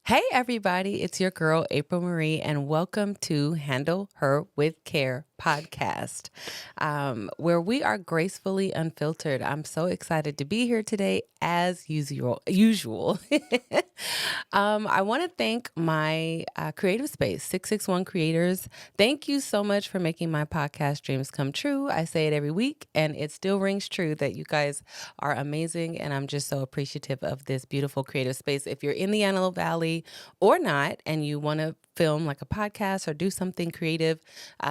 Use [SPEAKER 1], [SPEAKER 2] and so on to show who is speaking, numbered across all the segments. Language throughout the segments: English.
[SPEAKER 1] Hey, everybody, it's your girl, April Marie, and welcome to Handle Her with Care podcast, where we are gracefully unfiltered. I'm so excited to be here today, as usual. I want to thank my creative space, 661 Creators. Thank you so much for making my podcast dreams come true. I say it every week, and it still rings true that you guys are amazing, and I'm just so appreciative of this beautiful creative space. If you're in the Antelope Valley or not, and you want to film like a podcast or do something creative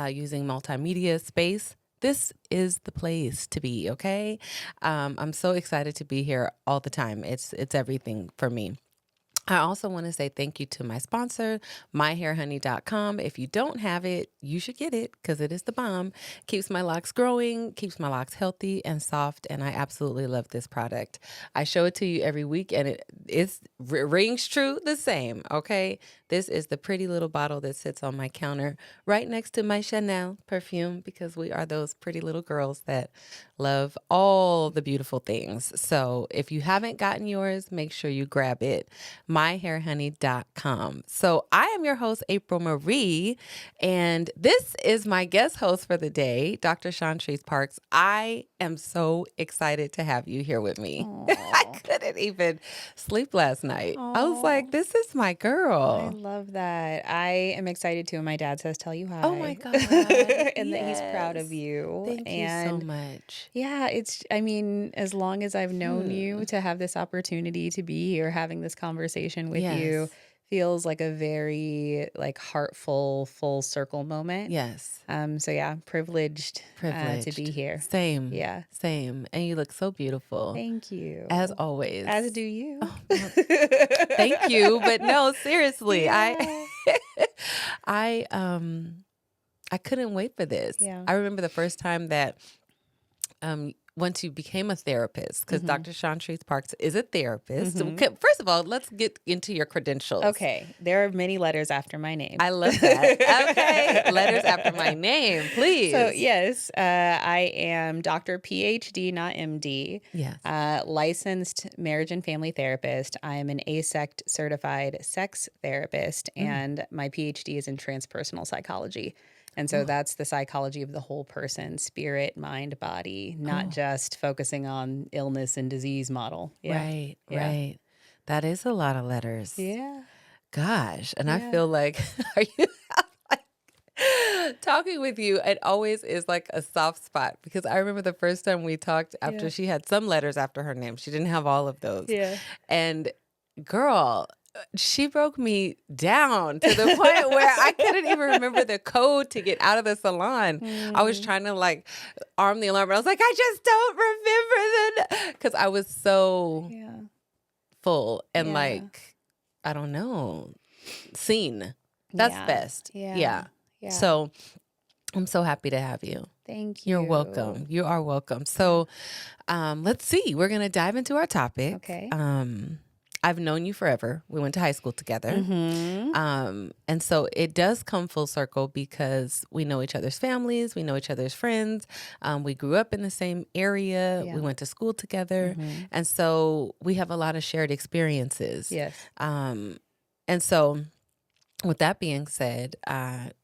[SPEAKER 1] using multimedia space, this is the place to be, okay? I'm so excited to be here all the time. It's everything for me. I also want to say thank you to my sponsor, myhairhoney.com. If you don't have it, you should get it because it is the bomb. Keeps my locks growing, keeps my locks healthy and soft, and I absolutely love this product. I show it to you every week, and it rings true the same, okay? This is the pretty little bottle that sits on my counter right next to my Chanel perfume because we are those pretty little girls that love all the beautiful things. So if you haven't gotten yours, make sure you grab it. myhairhoney.com. So I am your host, April Marie, and this is my guest host for the day, Dr. Shawntres Parks. I am so excited to have you here with me. I couldn't even sleep last night. I was like, this is my
[SPEAKER 2] I
[SPEAKER 1] girl.
[SPEAKER 2] love that. I am excited too. And my dad says, tell you hi.
[SPEAKER 1] Oh my God.
[SPEAKER 2] And that he's proud of
[SPEAKER 1] Yes.
[SPEAKER 2] you.
[SPEAKER 1] Thank you so much.
[SPEAKER 2] Yeah, as long as I've known you, to have this opportunity to be here having this conversation with you
[SPEAKER 1] Yes.
[SPEAKER 2] feels like a very heartful, full circle moment.
[SPEAKER 1] Yes.
[SPEAKER 2] So yeah, privileged to
[SPEAKER 1] Privileged.
[SPEAKER 2] be here.
[SPEAKER 1] Same.
[SPEAKER 2] Yeah.
[SPEAKER 1] Same. And you look so beautiful.
[SPEAKER 2] Thank you.
[SPEAKER 1] As always.
[SPEAKER 2] As do you.
[SPEAKER 1] Oh, well, thank you. But no, seriously.
[SPEAKER 2] Yeah.
[SPEAKER 1] I couldn't wait for this.
[SPEAKER 2] Yeah.
[SPEAKER 1] I remember the first time that once you became a therapist, because Dr. Shawntres Parks is a therapist. Okay, first of all, let's get into your credentials.
[SPEAKER 2] Okay. There are many letters after my name.
[SPEAKER 1] I love that. Okay. Letters after my name, please.
[SPEAKER 2] So, yes, I am Dr. PhD, not MD.
[SPEAKER 1] Yes.
[SPEAKER 2] Licensed marriage and family therapist. I am an ASECT certified sex therapist, and my PhD is in transpersonal psychology. And so that's the psychology of the whole person, spirit, mind, body, not just focusing on illness and disease model. Yeah.
[SPEAKER 1] Right,
[SPEAKER 2] Yeah.
[SPEAKER 1] right. That is a lot of letters.
[SPEAKER 2] Yeah.
[SPEAKER 1] Gosh. And I
[SPEAKER 2] Yeah.
[SPEAKER 1] feel like, are you talking with you, it always is like a soft spot because I remember the first time we talked after she had some letters after her name. She didn't have all of those.
[SPEAKER 2] Yeah.
[SPEAKER 1] And girl, she broke me down to the point where I couldn't even remember the code to get out of the salon. I was trying to arm the alarm, but I was like, I just don't remember because I was so full and I don't know, seen. That's best. Yeah. So I'm so happy to have you.
[SPEAKER 2] Thank you.
[SPEAKER 1] You're welcome. You are welcome. So let's see. We're going to dive into our topic.
[SPEAKER 2] Okay.
[SPEAKER 1] I've known you forever. We went to high school together. And so it does come full circle because we know each other's families. We know each other's friends. We grew up in the same area.
[SPEAKER 2] Yeah.
[SPEAKER 1] We went to school together. And so we have a lot of shared experiences.
[SPEAKER 2] Yes.
[SPEAKER 1] And so with that being said,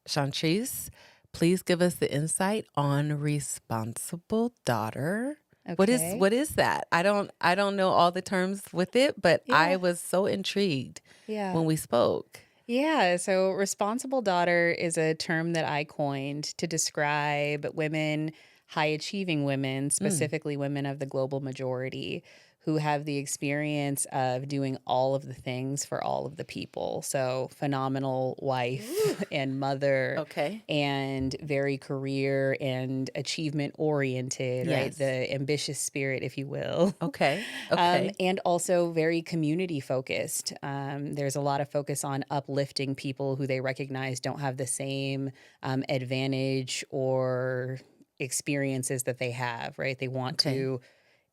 [SPEAKER 1] Shawntres, please give us the insight on responsible daughter.
[SPEAKER 2] Okay.
[SPEAKER 1] What is that? I don't know all the terms with it, but I was so intrigued when we spoke.
[SPEAKER 2] Yeah, so responsible daughter is a term that I coined to describe women, high achieving women, specifically women of the global majority, who have the experience of doing all of the things for all of the people. So phenomenal wife and mother, and very career and achievement oriented, right? The ambitious spirit, if you will.
[SPEAKER 1] Okay.
[SPEAKER 2] And also very community focused. There's a lot of focus on uplifting people who they recognize don't have the same advantage or experiences that they have, right? They want to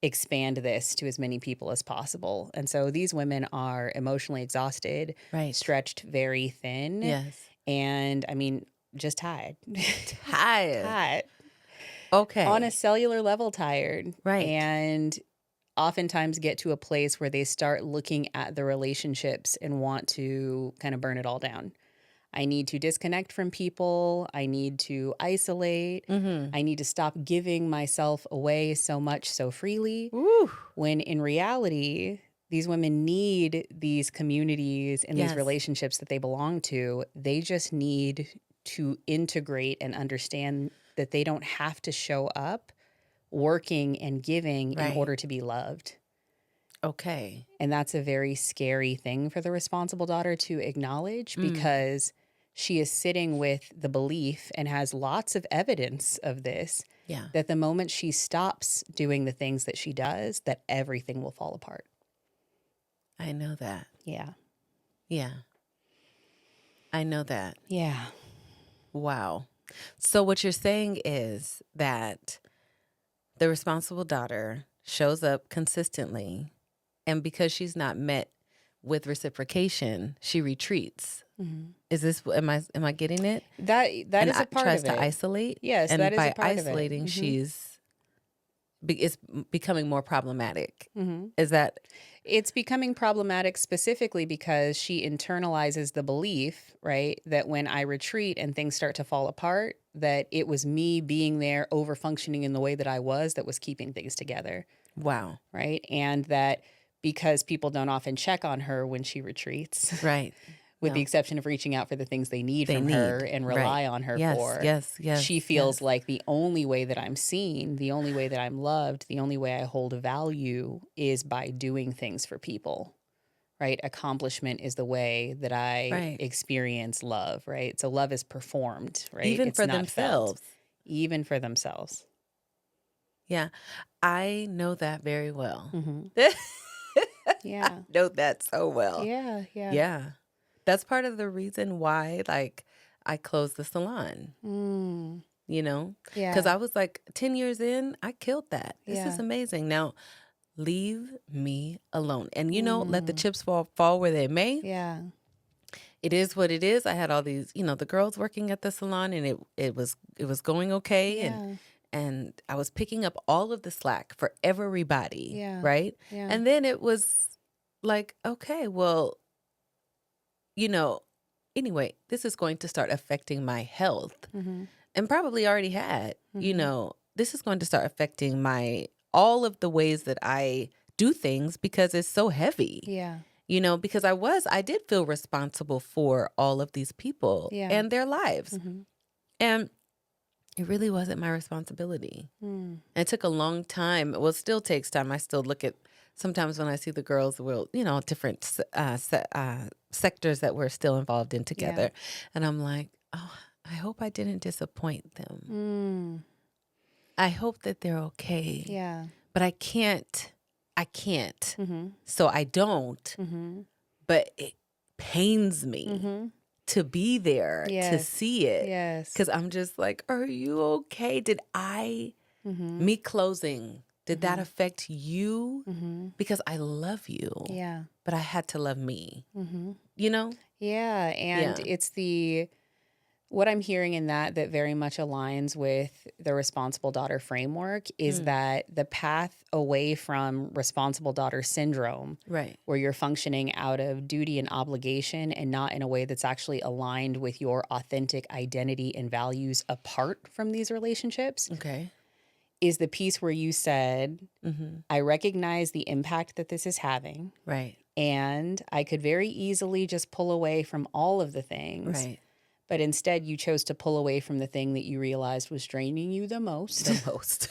[SPEAKER 2] expand this to as many people as possible. And so these women are emotionally exhausted, stretched very thin, and I mean, just tired.
[SPEAKER 1] Tired.
[SPEAKER 2] Tired.
[SPEAKER 1] Okay.
[SPEAKER 2] On a cellular level tired.
[SPEAKER 1] Right.
[SPEAKER 2] And oftentimes get to a place where they start looking at the relationships and want to kind of burn it all down. I need to disconnect from people. I need to isolate. I need to stop giving myself away so much so freely.
[SPEAKER 1] Ooh.
[SPEAKER 2] When in reality, these women need these communities and these
[SPEAKER 1] Yes.
[SPEAKER 2] relationships that they belong to. They just need to integrate and understand that they don't have to show up working and giving in
[SPEAKER 1] Right.
[SPEAKER 2] order to be loved.
[SPEAKER 1] Okay.
[SPEAKER 2] And that's a very scary thing for the responsible daughter to acknowledge, because she is sitting with the belief and has lots of evidence of this,
[SPEAKER 1] Yeah.
[SPEAKER 2] that the moment she stops doing the things that she does, that everything will fall apart.
[SPEAKER 1] I know that.
[SPEAKER 2] Yeah.
[SPEAKER 1] Yeah. I know that.
[SPEAKER 2] Yeah.
[SPEAKER 1] Wow. So what you're saying is that the responsible daughter shows up consistently, and because she's not met with reciprocation, she retreats. Is this, am I getting it?
[SPEAKER 2] That
[SPEAKER 1] And
[SPEAKER 2] is a part
[SPEAKER 1] tries
[SPEAKER 2] of it.
[SPEAKER 1] to isolate.
[SPEAKER 2] Yes,
[SPEAKER 1] and
[SPEAKER 2] that is
[SPEAKER 1] by
[SPEAKER 2] a part of it.
[SPEAKER 1] isolating, it's becoming more problematic.
[SPEAKER 2] Mm-hmm.
[SPEAKER 1] Is that?
[SPEAKER 2] It's becoming problematic specifically because she internalizes the belief, right, that when I retreat and things start to fall apart, that it was me being there, overfunctioning in the way that I was, that was keeping things together.
[SPEAKER 1] Wow.
[SPEAKER 2] Right. And that because people don't often check on her when she retreats,
[SPEAKER 1] Right.
[SPEAKER 2] with the
[SPEAKER 1] No.
[SPEAKER 2] exception of reaching out for the things they need
[SPEAKER 1] They
[SPEAKER 2] from her
[SPEAKER 1] need.
[SPEAKER 2] and
[SPEAKER 1] Right.
[SPEAKER 2] rely on her
[SPEAKER 1] Yes,
[SPEAKER 2] for.
[SPEAKER 1] yes,
[SPEAKER 2] She feels
[SPEAKER 1] yes.
[SPEAKER 2] like the only way that I'm seen, the only way that I'm loved, the only way I hold value is by doing things for people. Right? Accomplishment is the way that I
[SPEAKER 1] Right.
[SPEAKER 2] experience love, right? So love is performed, right?
[SPEAKER 1] Even
[SPEAKER 2] It's
[SPEAKER 1] for
[SPEAKER 2] not
[SPEAKER 1] themselves.
[SPEAKER 2] felt. Even for themselves.
[SPEAKER 1] Yeah. I know that very well.
[SPEAKER 2] Yeah.
[SPEAKER 1] Know that so well.
[SPEAKER 2] Yeah. Yeah.
[SPEAKER 1] Yeah. That's part of the reason why, like, I closed the salon, you know?
[SPEAKER 2] Yeah.
[SPEAKER 1] Because I was like, 10 years in, I killed that. This is
[SPEAKER 2] Yeah.
[SPEAKER 1] amazing. Now, leave me alone. And, let the chips fall where they may.
[SPEAKER 2] Yeah.
[SPEAKER 1] It is what it is. I had all these, the girls working at the salon, and it was going okay.
[SPEAKER 2] Yeah.
[SPEAKER 1] And I was picking up all of the slack for everybody.
[SPEAKER 2] Yeah.
[SPEAKER 1] Right.
[SPEAKER 2] Yeah.
[SPEAKER 1] And then it was like, okay, well, anyway, this is going to start affecting my health, and probably already had, this is going to start affecting all of the ways that I do things, because it's so heavy.
[SPEAKER 2] Yeah.
[SPEAKER 1] Because I did feel responsible for all of these people and their lives. And it really wasn't my responsibility. And it took a long time. Well, it still takes time. I still look at, sometimes when I see the girls, different sectors that we're still involved in together. And I'm like, oh, I hope I didn't disappoint them. I hope that they're okay.
[SPEAKER 2] Yeah.
[SPEAKER 1] But I can't. So I don't. But it pains me to be there, to see it.
[SPEAKER 2] Yes.
[SPEAKER 1] Because I'm just like, are you okay? Did me closing, did that affect you? Because I love you.
[SPEAKER 2] Yeah.
[SPEAKER 1] But I had to love me.
[SPEAKER 2] Yeah. And it's what I'm hearing in that very much aligns with the responsible daughter framework is that the path away from responsible daughter syndrome,
[SPEAKER 1] right,
[SPEAKER 2] where you're functioning out of duty and obligation and not in a way that's actually aligned with your authentic identity and values apart from these relationships,
[SPEAKER 1] okay,
[SPEAKER 2] is the piece where you said, I recognize the impact that this is having.
[SPEAKER 1] Right.
[SPEAKER 2] And I could very easily just pull away from all of the things.
[SPEAKER 1] Right.
[SPEAKER 2] But instead, you chose to pull away from the thing that you realized was draining you the most.
[SPEAKER 1] The most.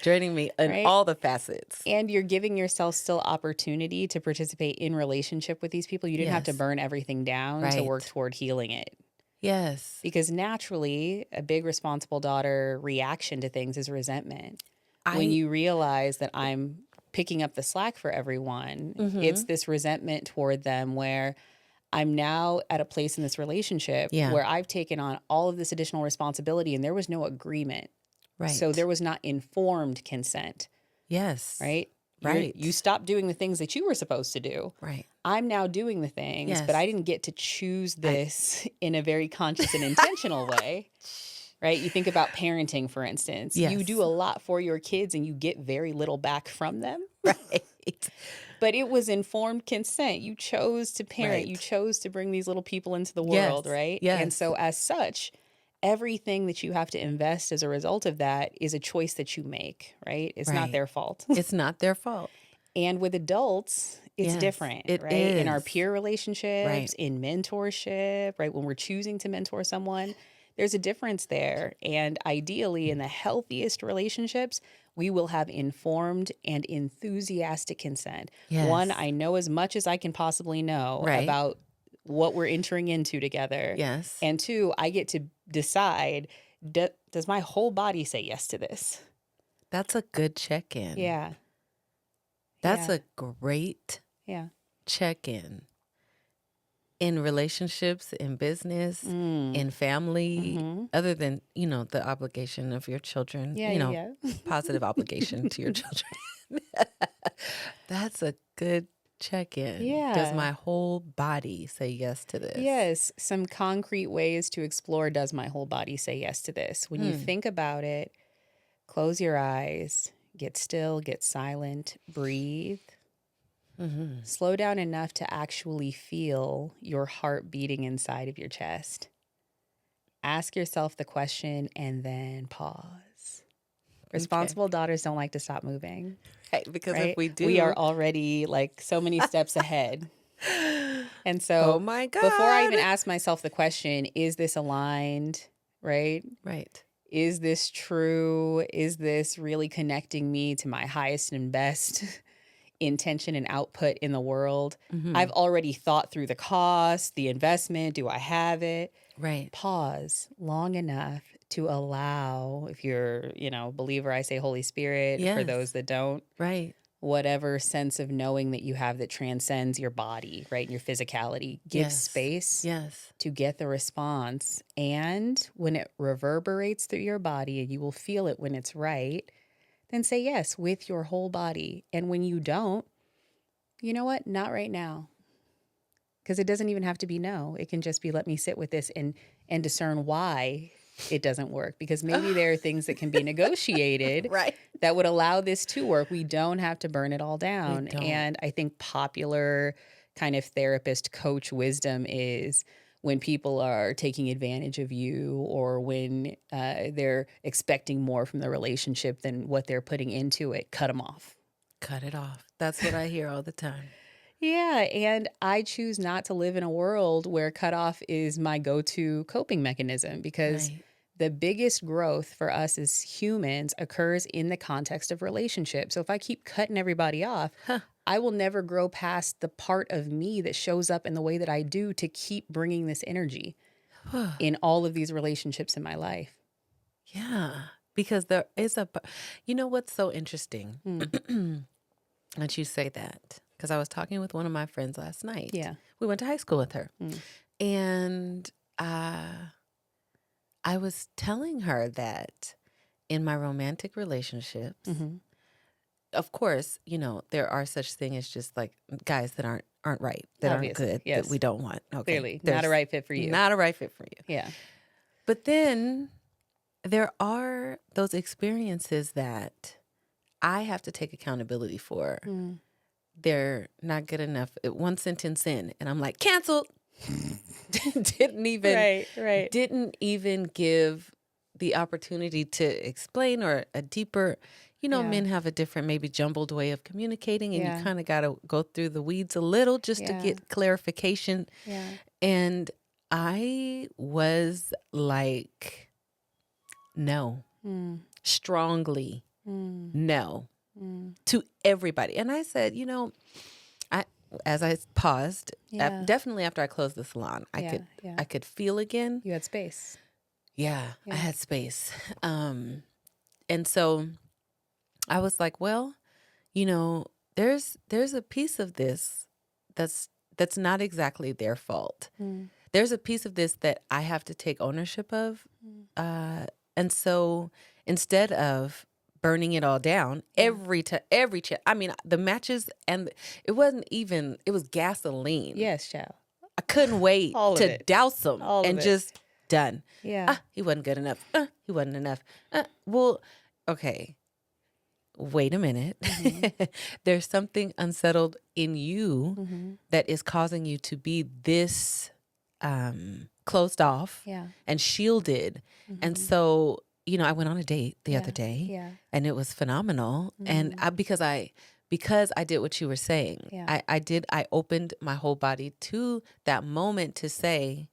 [SPEAKER 1] Draining me in all the facets.
[SPEAKER 2] And you're giving yourself still opportunity to participate in relationship with these people. You didn't have to burn everything down to work toward healing it.
[SPEAKER 1] Yes.
[SPEAKER 2] Because naturally, a big responsible daughter reaction to things is resentment. When you realize that I'm picking up the slack for everyone, it's this resentment toward them where I'm now at a place in this relationship where I've taken on all of this additional responsibility and there was no agreement.
[SPEAKER 1] Right.
[SPEAKER 2] So there was not informed consent.
[SPEAKER 1] Yes.
[SPEAKER 2] Right?
[SPEAKER 1] Right.
[SPEAKER 2] You stopped doing the things that you were supposed to do.
[SPEAKER 1] Right.
[SPEAKER 2] I'm now doing the things, but I didn't get to choose this in a very conscious and intentional way. right? You think about parenting, for instance. You
[SPEAKER 1] Yes.
[SPEAKER 2] do a lot for your kids and you get very little back from them.
[SPEAKER 1] Right.
[SPEAKER 2] But it was informed consent. You chose to parent. You
[SPEAKER 1] Right.
[SPEAKER 2] chose to bring these little people into the
[SPEAKER 1] Yes.
[SPEAKER 2] world, right? And
[SPEAKER 1] Yes.
[SPEAKER 2] so as such, everything that you have to invest as a result of that is a choice that you make, right? It's not
[SPEAKER 1] Right.
[SPEAKER 2] their fault.
[SPEAKER 1] It's not their fault.
[SPEAKER 2] And with adults, it's
[SPEAKER 1] Yes,
[SPEAKER 2] different,
[SPEAKER 1] it
[SPEAKER 2] right? In our
[SPEAKER 1] is.
[SPEAKER 2] peer relationships,
[SPEAKER 1] Right.
[SPEAKER 2] in mentorship, right? When we're choosing to mentor someone, there's a difference there. And ideally, in the healthiest relationships, we will have informed and enthusiastic consent. One,
[SPEAKER 1] Yes.
[SPEAKER 2] I know as much as I can possibly know
[SPEAKER 1] Right.
[SPEAKER 2] about what we're entering into together.
[SPEAKER 1] Yes.
[SPEAKER 2] And two, I get to decide, does my whole body say yes to this?
[SPEAKER 1] That's a good check-in.
[SPEAKER 2] Yeah.
[SPEAKER 1] That's
[SPEAKER 2] Yeah.
[SPEAKER 1] a great
[SPEAKER 2] Yeah.
[SPEAKER 1] check-in in relationships, in business, in family, other than, the obligation of your children,
[SPEAKER 2] Yeah.
[SPEAKER 1] positive obligation to your children. That's a good check-in. Does
[SPEAKER 2] Yeah.
[SPEAKER 1] my whole body say yes to this?
[SPEAKER 2] Yes, some concrete ways to explore, does my whole body say yes to this? When you think about it, close your eyes, get still, get silent, breathe. Slow down enough to actually feel your heart beating inside of your chest. Ask yourself the question and then pause. Responsible daughters don't like to stop moving.
[SPEAKER 1] Right, because
[SPEAKER 2] Right?
[SPEAKER 1] if we do,
[SPEAKER 2] We are already like so many steps ahead. And
[SPEAKER 1] oh
[SPEAKER 2] so
[SPEAKER 1] my God.
[SPEAKER 2] before I even ask myself the question, is this aligned? Right?
[SPEAKER 1] Right.
[SPEAKER 2] Is this true? Is this really connecting me to my highest and best intention and output in the world? I've already thought through the cost, the investment. Do I have it?
[SPEAKER 1] Right.
[SPEAKER 2] Pause long enough to allow, if you're, believer, I say Holy Spirit. For
[SPEAKER 1] Yes.
[SPEAKER 2] those that don't,
[SPEAKER 1] Right.
[SPEAKER 2] whatever sense of knowing that you have that transcends your body, right? And your physicality. Give
[SPEAKER 1] Yes.
[SPEAKER 2] space
[SPEAKER 1] Yes.
[SPEAKER 2] to get the response. And when it reverberates through your body, and you will feel it when it's right, then say yes with your whole body. And when you don't, you know what? Not right now. Because it doesn't even have to be no. It can just be, let me sit with this and discern why it doesn't work. Because maybe there are things that can be negotiated
[SPEAKER 1] Right.
[SPEAKER 2] that would allow this to work. We don't have to burn it all down.
[SPEAKER 1] don't.
[SPEAKER 2] And I think popular kind of therapist coach wisdom is when people are taking advantage of you, or when they're expecting more from the relationship than what they're putting into it, cut them off.
[SPEAKER 1] Cut it off. That's what I hear all the time.
[SPEAKER 2] Yeah, and I choose not to live in a world where cutoff is my go-to coping mechanism, because
[SPEAKER 1] Right.
[SPEAKER 2] the biggest growth for us as humans occurs in the context of relationships. So if I keep cutting everybody off, I will never grow past the part of me that shows up in the way that I do to keep bringing this energy in all of these relationships in my life.
[SPEAKER 1] Yeah. Because there is what's so interesting? And you say that, because I was talking with one of my friends last night.
[SPEAKER 2] Yeah.
[SPEAKER 1] We went to high school with her. And I was telling her that in my romantic relationships, of course, there are such things as just like guys that aren't right, that
[SPEAKER 2] Obviously,
[SPEAKER 1] aren't good,
[SPEAKER 2] yes.
[SPEAKER 1] that we don't want. Okay.
[SPEAKER 2] Clearly, not a right fit for you.
[SPEAKER 1] Not a right fit for you.
[SPEAKER 2] Yeah.
[SPEAKER 1] But then there are those experiences that I have to take accountability for. They're not good enough. One sentence in, and I'm like, canceled. Didn't even give the opportunity to explain, or a deeper, men have a different, maybe jumbled way of communicating, and you kind of got to go through the weeds a little just to get clarification.
[SPEAKER 2] Yeah.
[SPEAKER 1] And I was like, no, strongly no to everybody. And I said, as I paused, definitely after I closed the salon, I could feel again.
[SPEAKER 2] You had space.
[SPEAKER 1] Yeah, I had space. And so I was like, well, there's a piece of this that's not exactly their fault. There's a piece of this that I have to take ownership of. And so instead of burning it all down every I mean, the matches, and it was gasoline.
[SPEAKER 2] Yes, child.
[SPEAKER 1] I couldn't wait
[SPEAKER 2] All of
[SPEAKER 1] to
[SPEAKER 2] it.
[SPEAKER 1] douse them
[SPEAKER 2] All of
[SPEAKER 1] and
[SPEAKER 2] it.
[SPEAKER 1] just done.
[SPEAKER 2] Yeah.
[SPEAKER 1] He wasn't good enough. He wasn't enough. Well, okay. Wait a minute. There's something unsettled in you that is causing you to be this closed off and shielded. And so, I went on a date the other day and it was phenomenal. And because I did what you were saying, I opened my whole body to that moment to say,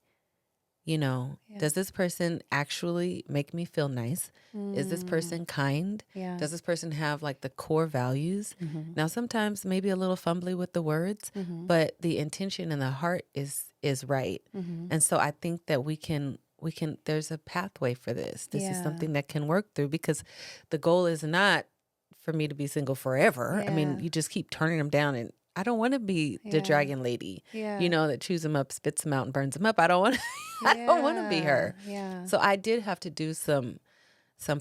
[SPEAKER 1] does this person actually make me feel nice? Is this person kind? Does this person have like the core values? Now, sometimes maybe a little fumbly with the words, but the intention and the heart is right. And so I think that we can, there's a pathway for this. This is something that can work through, because the goal is not for me to be single forever. I mean, you just keep turning them down, and I don't want to be the dragon lady, that chews them up, spits them out, and burns them up. I don't want to. I don't want to be her. So I did have to do some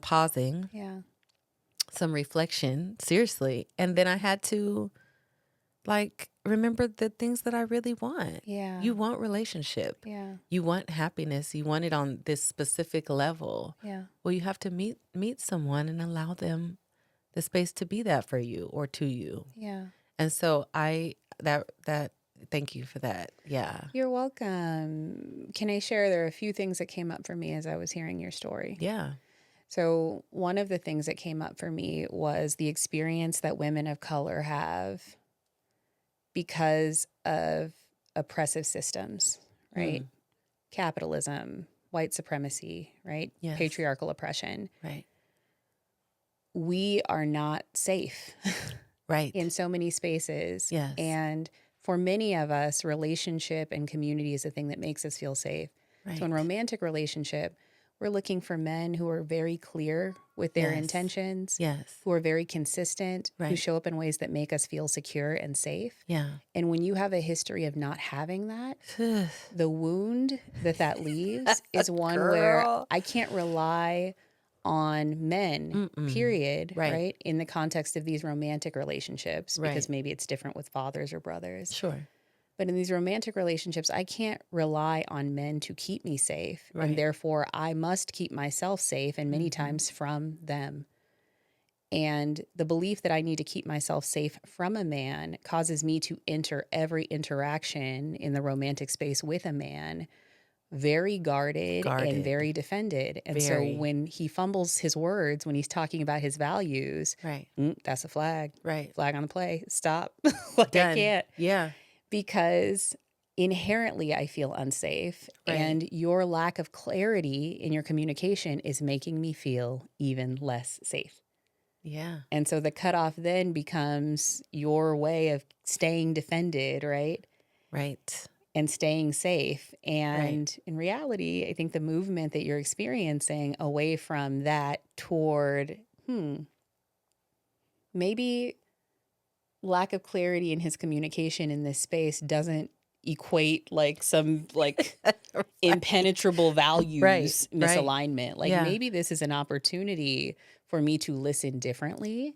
[SPEAKER 1] pausing, some reflection, seriously, and then I had to remember the things that I really want. You want relationship. You want happiness. You want it on this specific level. Well, you have to meet someone and allow them the space to be that for you or to you. And so thank you for that. Yeah.
[SPEAKER 2] You're welcome. Can I share? There are a few things that came up for me as I was hearing your story.
[SPEAKER 1] Yeah.
[SPEAKER 2] So one of the things that came up for me was the experience that women of color have because of oppressive systems, right? Capitalism, white supremacy, right?
[SPEAKER 1] Yes.
[SPEAKER 2] Patriarchal oppression.
[SPEAKER 1] Right.
[SPEAKER 2] We are not safe.
[SPEAKER 1] Right.
[SPEAKER 2] In so many spaces.
[SPEAKER 1] Yes.
[SPEAKER 2] And for many of us, relationship and community is the thing that makes us feel safe.
[SPEAKER 1] Right.
[SPEAKER 2] So in romantic relationship, we're looking for men who are very clear with their intentions, who are very consistent, who show up in ways that make us feel secure and safe.
[SPEAKER 1] Yeah.
[SPEAKER 2] And when you have a history of not having that, the wound that leaves is one where I can't rely on men, period, right? In the context of these romantic relationships, because maybe it's different with fathers or brothers.
[SPEAKER 1] Sure.
[SPEAKER 2] But in these romantic relationships, I can't rely on men to keep me safe. And therefore, I must keep myself safe, and many times from them. And the belief that I need to keep myself safe from a man causes me to enter every interaction in the romantic space with a man very guarded and very defended. And so when he fumbles his words, when he's talking about his values, that's a flag. Flag on the play. Stop. I can't.
[SPEAKER 1] Yeah.
[SPEAKER 2] Because inherently I feel unsafe, and your lack of clarity in your communication is making me feel even less safe.
[SPEAKER 1] Yeah.
[SPEAKER 2] And so the cutoff then becomes your way of staying defended, right?
[SPEAKER 1] Right.
[SPEAKER 2] And staying safe. And in reality, I think the movement that you're experiencing away from that toward, maybe lack of clarity in his communication in this space doesn't equate some impenetrable values misalignment. Maybe this is an opportunity for me to listen differently.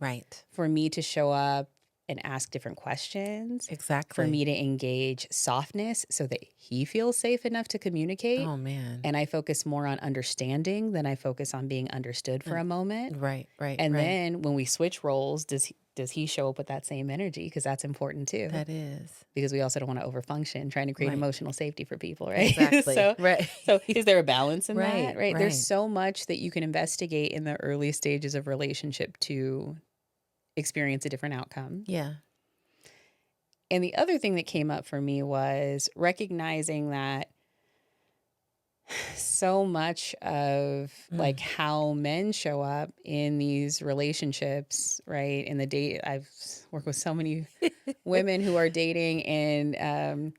[SPEAKER 2] For me to show up and ask different questions.
[SPEAKER 1] Exactly.
[SPEAKER 2] For me to engage softness so that he feels safe enough to communicate.
[SPEAKER 1] Oh, man.
[SPEAKER 2] And I focus more on understanding than I focus on being understood for a moment.
[SPEAKER 1] Right.
[SPEAKER 2] And then when we switch roles, does he show up with that same energy? Because that's important too.
[SPEAKER 1] That is.
[SPEAKER 2] Because we also don't want to overfunction, trying to create emotional safety for people, right?
[SPEAKER 1] Exactly.
[SPEAKER 2] So is there a balance in that?
[SPEAKER 1] Right.
[SPEAKER 2] There's so much that you can investigate in the early stages of relationship to experience a different outcome.
[SPEAKER 1] Yeah.
[SPEAKER 2] And the other thing that came up for me was recognizing that so much of how men show up in these relationships, right? In the date, I've worked with so many women who are dating, and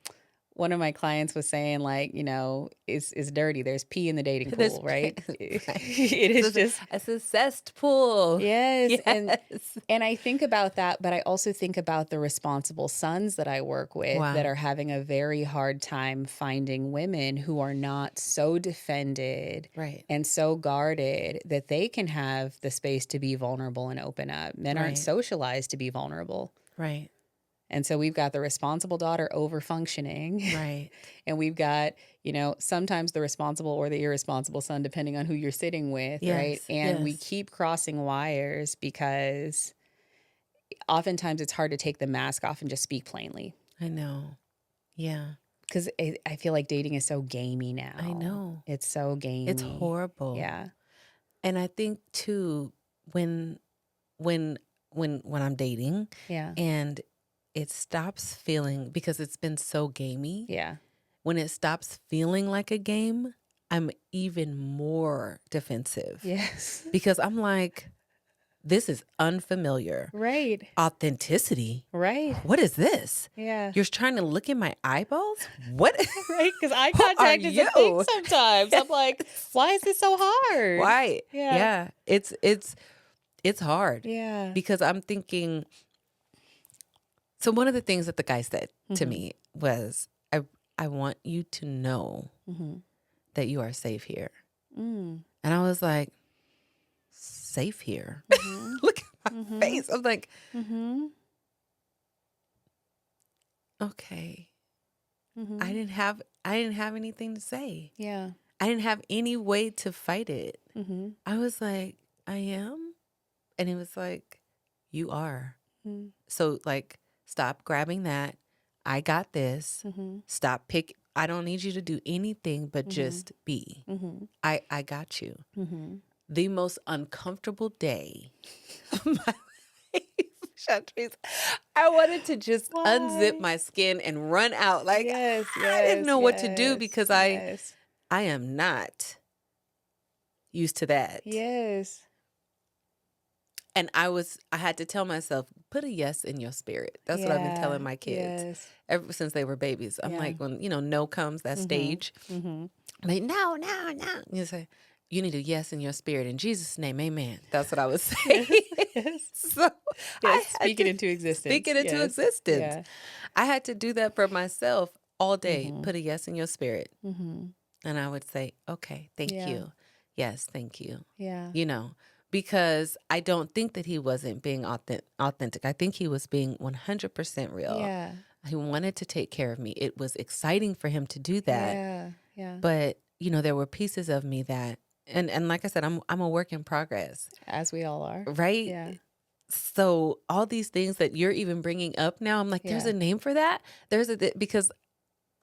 [SPEAKER 2] one of my clients was saying, it's dirty. There's pee in the dating pool, right? It is just
[SPEAKER 1] it's a cesspool.
[SPEAKER 2] Yes. And I think about that, but I also think about the responsible sons that I work with that are having a very hard time finding women who are not so defended and so guarded that they can have the space to be vulnerable and open up. Men aren't socialized to be vulnerable.
[SPEAKER 1] Right.
[SPEAKER 2] And so we've got the responsible daughter overfunctioning.
[SPEAKER 1] Right.
[SPEAKER 2] And we've got, sometimes the responsible or the irresponsible son, depending on who you're sitting with, right?
[SPEAKER 1] Yes.
[SPEAKER 2] And we
[SPEAKER 1] Yes.
[SPEAKER 2] keep crossing wires because oftentimes it's hard to take the mask off and just speak plainly.
[SPEAKER 1] I know. Yeah.
[SPEAKER 2] Because I feel like dating is so gamey now.
[SPEAKER 1] I know.
[SPEAKER 2] It's so gamey.
[SPEAKER 1] It's horrible.
[SPEAKER 2] Yeah.
[SPEAKER 1] And I think too, when I'm dating,
[SPEAKER 2] Yeah.
[SPEAKER 1] and it stops feeling, because it's been so gamey.
[SPEAKER 2] Yeah.
[SPEAKER 1] When it stops feeling like a game, I'm even more defensive.
[SPEAKER 2] Yes.
[SPEAKER 1] Because I'm like, this is unfamiliar.
[SPEAKER 2] Right.
[SPEAKER 1] Authenticity.
[SPEAKER 2] Right.
[SPEAKER 1] What is this?
[SPEAKER 2] Yeah.
[SPEAKER 1] You're trying to look in my eyeballs? What?
[SPEAKER 2] Right. Because eye
[SPEAKER 1] Who are
[SPEAKER 2] contact is a thing
[SPEAKER 1] you?
[SPEAKER 2] sometimes. I'm like, why is this so hard?
[SPEAKER 1] Why?
[SPEAKER 2] Yeah.
[SPEAKER 1] It's hard.
[SPEAKER 2] Yeah.
[SPEAKER 1] Because I'm thinking, so one of the things that the guy said to me was, I want you to know that you are safe here. And I was like, safe here? Look at my face. I'm like, okay. I didn't have anything to say.
[SPEAKER 2] Yeah.
[SPEAKER 1] I didn't have any way to fight it. I was like, I am. And he was like, you are. So like, stop grabbing that. I got this. Stop I don't need you to do anything but just be. I got you. The most uncomfortable day of my life, Shawntres. I wanted to just unzip my skin and run out. Like,
[SPEAKER 2] Yes,
[SPEAKER 1] I didn't know what to do because
[SPEAKER 2] yes.
[SPEAKER 1] I am not used to that.
[SPEAKER 2] Yes.
[SPEAKER 1] And I had to tell myself, put a yes in your spirit. That's what I've been telling my kids
[SPEAKER 2] Yes.
[SPEAKER 1] ever since they were babies. I'm like, when, no comes, that stage. I'm like, no. You say, you need a yes in your spirit. In Jesus' name, amen. That's what I was saying.
[SPEAKER 2] Yes.
[SPEAKER 1] So
[SPEAKER 2] Speak it into existence.
[SPEAKER 1] Speak it into existence.
[SPEAKER 2] Yeah.
[SPEAKER 1] I had to do that for myself all day. Put a yes in your spirit. And I would say, okay, thank you. Yes, thank you.
[SPEAKER 2] Yeah.
[SPEAKER 1] Because I don't think that he wasn't being authentic. I think he was being 100% real.
[SPEAKER 2] Yeah.
[SPEAKER 1] He wanted to take care of me. It was exciting for him to do that.
[SPEAKER 2] Yeah. Yeah.
[SPEAKER 1] But, there were pieces of me that, and like I said, I'm a work in progress.
[SPEAKER 2] As we all are.
[SPEAKER 1] Right?
[SPEAKER 2] Yeah.
[SPEAKER 1] So all these things that you're even bringing up now, I'm like, there's a name for that? Because,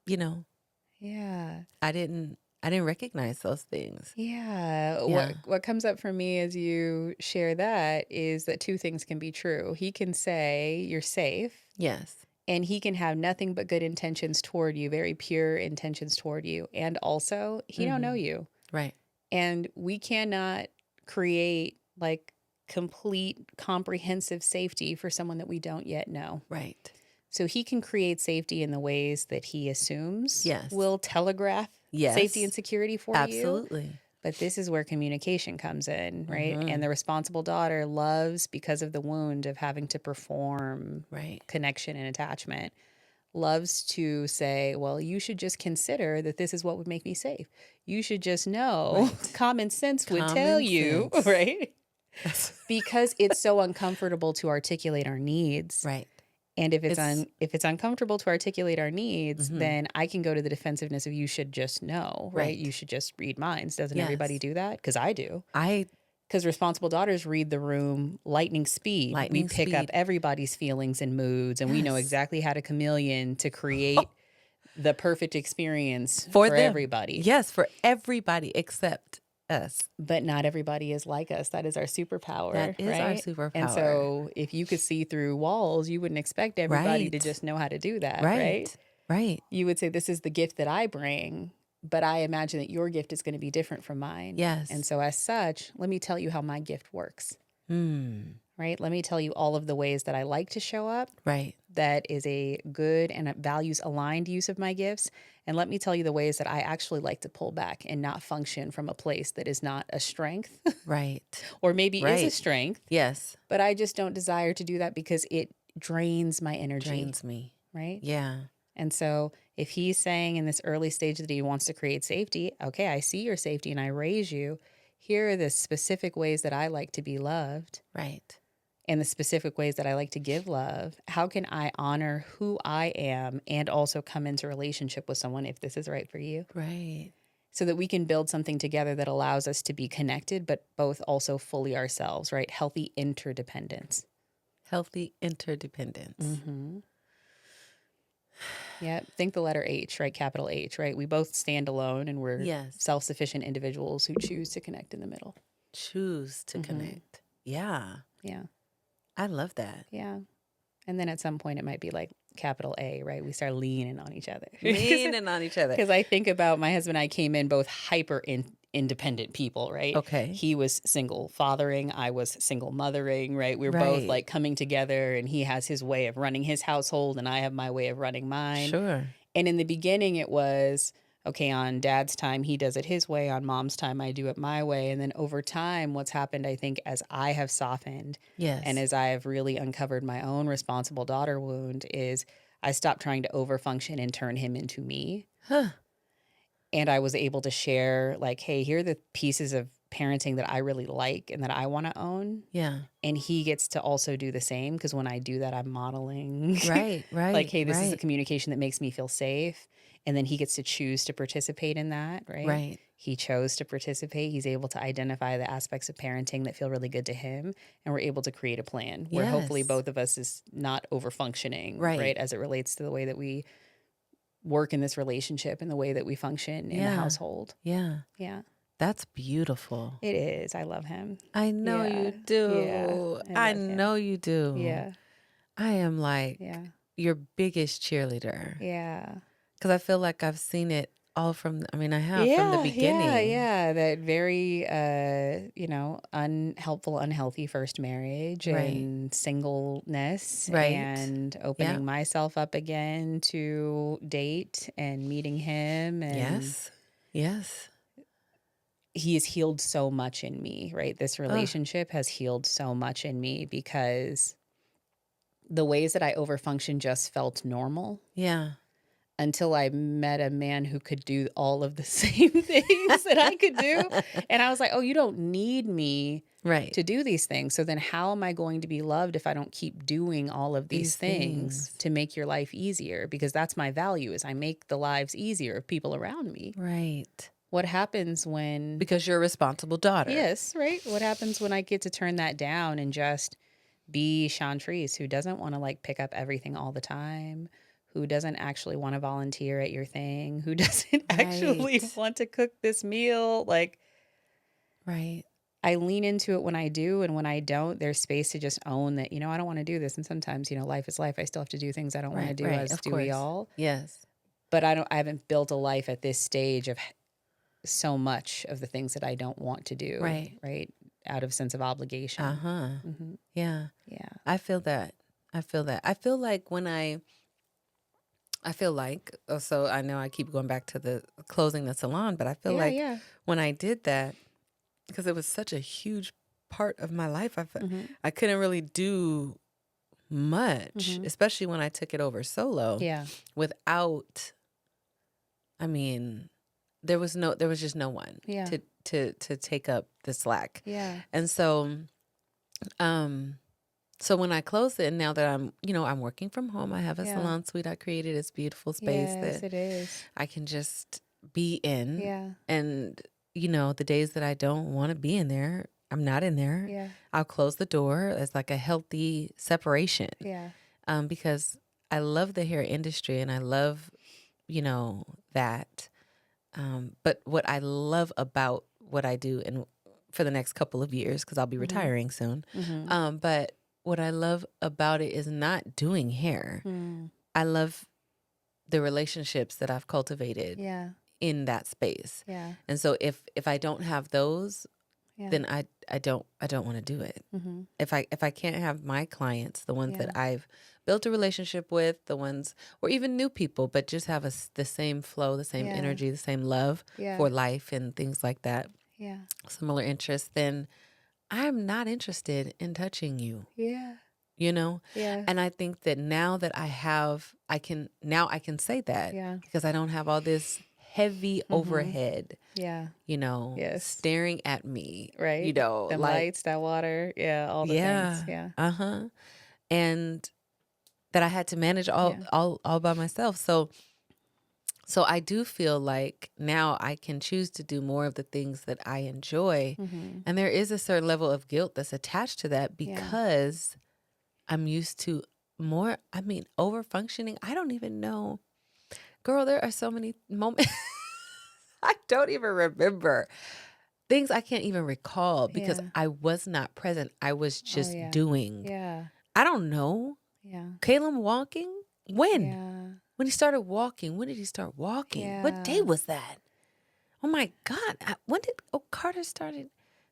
[SPEAKER 2] Yeah.
[SPEAKER 1] I didn't recognize those things.
[SPEAKER 2] Yeah.
[SPEAKER 1] Yeah.
[SPEAKER 2] What comes up for me as you share that is that two things can be true. He can say you're safe.
[SPEAKER 1] Yes.
[SPEAKER 2] And he can have nothing but good intentions toward you, very pure intentions toward you. And also, he don't know you.
[SPEAKER 1] Right.
[SPEAKER 2] And we cannot create like complete comprehensive safety for someone that we don't yet know.
[SPEAKER 1] Right.
[SPEAKER 2] So he can create safety in the ways that he assumes
[SPEAKER 1] Yes.
[SPEAKER 2] will telegraph safety and security for you.
[SPEAKER 1] Absolutely.
[SPEAKER 2] But this is where communication comes in, right? And the responsible daughter loves, because of the wound of having to perform connection and attachment, loves to say, well, you should just consider that this is what would make me safe. You should just know. Common sense would tell you, right? Because it's so uncomfortable to articulate our needs.
[SPEAKER 1] Right.
[SPEAKER 2] And if it's uncomfortable to articulate our needs, then I can go to the defensive of you should just know, right? You should just read minds. Doesn't everybody do that? Because I do. Because responsible daughters read the room lightning speed. We pick up everybody's feelings and moods, and we know exactly how to chameleon to create the perfect experience for everybody.
[SPEAKER 1] Yes, for everybody except us.
[SPEAKER 2] But not everybody is like us. That is our superpower.
[SPEAKER 1] That is our superpower.
[SPEAKER 2] And so if you could see through walls, you wouldn't expect everybody to just know how to do that, right?
[SPEAKER 1] Right.
[SPEAKER 2] You would say, this is the gift that I bring, but I imagine that your gift is going to be different from mine.
[SPEAKER 1] Yes.
[SPEAKER 2] And so as such, let me tell you how my gift works. Right? Let me tell you all of the ways that I like to show up.
[SPEAKER 1] Right.
[SPEAKER 2] That is a good and a values-aligned use of my gifts. And let me tell you the ways that I actually like to pull back and not function from a place that is not a strength.
[SPEAKER 1] Right.
[SPEAKER 2] Or maybe is a strength.
[SPEAKER 1] Yes.
[SPEAKER 2] But I just don't desire to do that because it drains my energy.
[SPEAKER 1] Drains me.
[SPEAKER 2] Right?
[SPEAKER 1] Yeah.
[SPEAKER 2] And so if he's saying in this early stage that he wants to create safety, okay, I see your safety and I raise you. Here are the specific ways that I like to be loved.
[SPEAKER 1] Right.
[SPEAKER 2] and the specific ways that I like to give love, how can I honor who I am and also come into relationship with someone if this is right for you?
[SPEAKER 1] Right.
[SPEAKER 2] So that we can build something together that allows us to be connected, but both also fully ourselves, right? Healthy interdependence.
[SPEAKER 1] Healthy interdependence.
[SPEAKER 2] Mm-hmm. Yeah. Think the letter H, right? Capital H, right? We both stand alone and we're
[SPEAKER 1] Yes.
[SPEAKER 2] self-sufficient individuals who choose to connect in the middle.
[SPEAKER 1] Choose to connect. Yeah.
[SPEAKER 2] Yeah.
[SPEAKER 1] I love that.
[SPEAKER 2] Yeah. And then at some point it might be like capital A, right? We start leaning on each other.
[SPEAKER 1] Leaning on each other.
[SPEAKER 2] Because I think about my husband and I came in both independent people, right?
[SPEAKER 1] Okay.
[SPEAKER 2] He was single fathering, I was single mothering, right? We were both like coming together, and he has his way of running his household and I have my way of running mine.
[SPEAKER 1] Sure.
[SPEAKER 2] And in the beginning it was, okay, on dad's time, he does it his way. On mom's time, I do it my way. And then over time, what's happened, I think, as I have softened and as I have really uncovered my own responsible daughter wound, is I stopped trying to overfunction and turn him into me.
[SPEAKER 1] Huh.
[SPEAKER 2] And I was able to share, like, hey, here are the pieces of parenting that I really like and that I want to own.
[SPEAKER 1] Yeah.
[SPEAKER 2] And he gets to also do the same, because when I do that, I'm modeling.
[SPEAKER 1] Right.
[SPEAKER 2] Like, hey, this is the communication that makes me feel safe. And then he gets to choose to participate in that, right?
[SPEAKER 1] Right.
[SPEAKER 2] He chose to participate. He's able to identify the aspects of parenting that feel really good to him. And we're able to create a plan where hopefully both of us is not over-functioning, right? As it relates to the way that we work in this relationship and the way that we function in the household.
[SPEAKER 1] Yeah.
[SPEAKER 2] Yeah.
[SPEAKER 1] That's beautiful.
[SPEAKER 2] It is. I love him.
[SPEAKER 1] I know you do.
[SPEAKER 2] Yeah,
[SPEAKER 1] I know you do.
[SPEAKER 2] Yeah.
[SPEAKER 1] I am like your biggest cheerleader.
[SPEAKER 2] Yeah.
[SPEAKER 1] Because I feel like I've seen it all from, I have from the beginning.
[SPEAKER 2] Yeah. That very, unhelpful, unhealthy first marriage and singleness and opening myself up again to date and meeting him. And
[SPEAKER 1] Yes.
[SPEAKER 2] he has healed so much in me, right? This relationship has healed so much in me, because the ways that I overfunction just felt normal.
[SPEAKER 1] Yeah.
[SPEAKER 2] Until I met a man who could do all of the same things that I could do. And I was like, oh, you don't need me to do these things. So then how am I going to be loved if I don't keep doing all of these things to make your life easier? Because that's my value, is I make the lives easier of people around me.
[SPEAKER 1] Right.
[SPEAKER 2] What happens when...
[SPEAKER 1] Because you're a responsible daughter.
[SPEAKER 2] Yes, right? What happens when I get to turn that down and just be Shawntres, who doesn't want to like pick up everything all the time, who doesn't actually want to volunteer at your thing, who doesn't actually want to cook this meal? Like, I lean into it when I do, and when I don't, there's space to just own that, I don't want to do this. And sometimes, life is life. I still have to do things I don't want to do, as do we all.
[SPEAKER 1] Yes.
[SPEAKER 2] But I haven't built a life at this stage of so much of the things that I don't want to do. Right. Out of sense of obligation.
[SPEAKER 1] Mm-hmm. Yeah. I feel that. I feel like so I know I keep going back to the closing the salon, but I feel like when I did that, because it was such a huge part of my life, I couldn't really do much, especially when I took it over solo. Without, there was just no one to take up the slack. And so, so when I closed it, and now that I'm working from home, I have a salon suite I created. It's a beautiful space that
[SPEAKER 2] it is.
[SPEAKER 1] I can just be in. And, the days that I don't want to be in there, I'm not in there. I'll close the door as like a healthy separation. Because I love the hair industry and I love, that. But what I love about what I do, and for the next couple of years, because I'll be retiring soon, but what I love about it is not doing hair. I love the relationships that I've cultivated in that space. And so if I don't have those, then I don't want to do it. If I can't have my clients, the ones that I've built a relationship with, the ones, or even new people, but just have the same flow, the same energy, the same love for life and things like that, similar interests, then I'm not interested in touching you. And I think that now that I can say that, because I don't have all this heavy overhead,
[SPEAKER 2] Yeah.
[SPEAKER 1] you know,
[SPEAKER 2] Yes.
[SPEAKER 1] staring at me,
[SPEAKER 2] Right.
[SPEAKER 1] you know,
[SPEAKER 2] Them
[SPEAKER 1] like,
[SPEAKER 2] lights, that water. Yeah. All the things.
[SPEAKER 1] yeah,
[SPEAKER 2] Yeah.
[SPEAKER 1] and that I had to manage
[SPEAKER 2] Yeah.
[SPEAKER 1] all by myself. So I do feel like now I can choose to do more of the things that I enjoy.
[SPEAKER 2] Mm-hmm.
[SPEAKER 1] And there is a certain level of guilt that's attached to that
[SPEAKER 2] Yeah.
[SPEAKER 1] because I'm used to more, over functioning. I don't even know. Girl, there are so many moments I don't even remember. Things I can't even recall because
[SPEAKER 2] Yeah.
[SPEAKER 1] I was not present. I was
[SPEAKER 2] Oh,
[SPEAKER 1] just
[SPEAKER 2] yeah.
[SPEAKER 1] doing.
[SPEAKER 2] Yeah.
[SPEAKER 1] I don't know.
[SPEAKER 2] Yeah.
[SPEAKER 1] Caleb walking? When?
[SPEAKER 2] Yeah.
[SPEAKER 1] When he started walking. When did he start walking? What day
[SPEAKER 2] Yeah.
[SPEAKER 1] was that? Oh my God. When did Carter started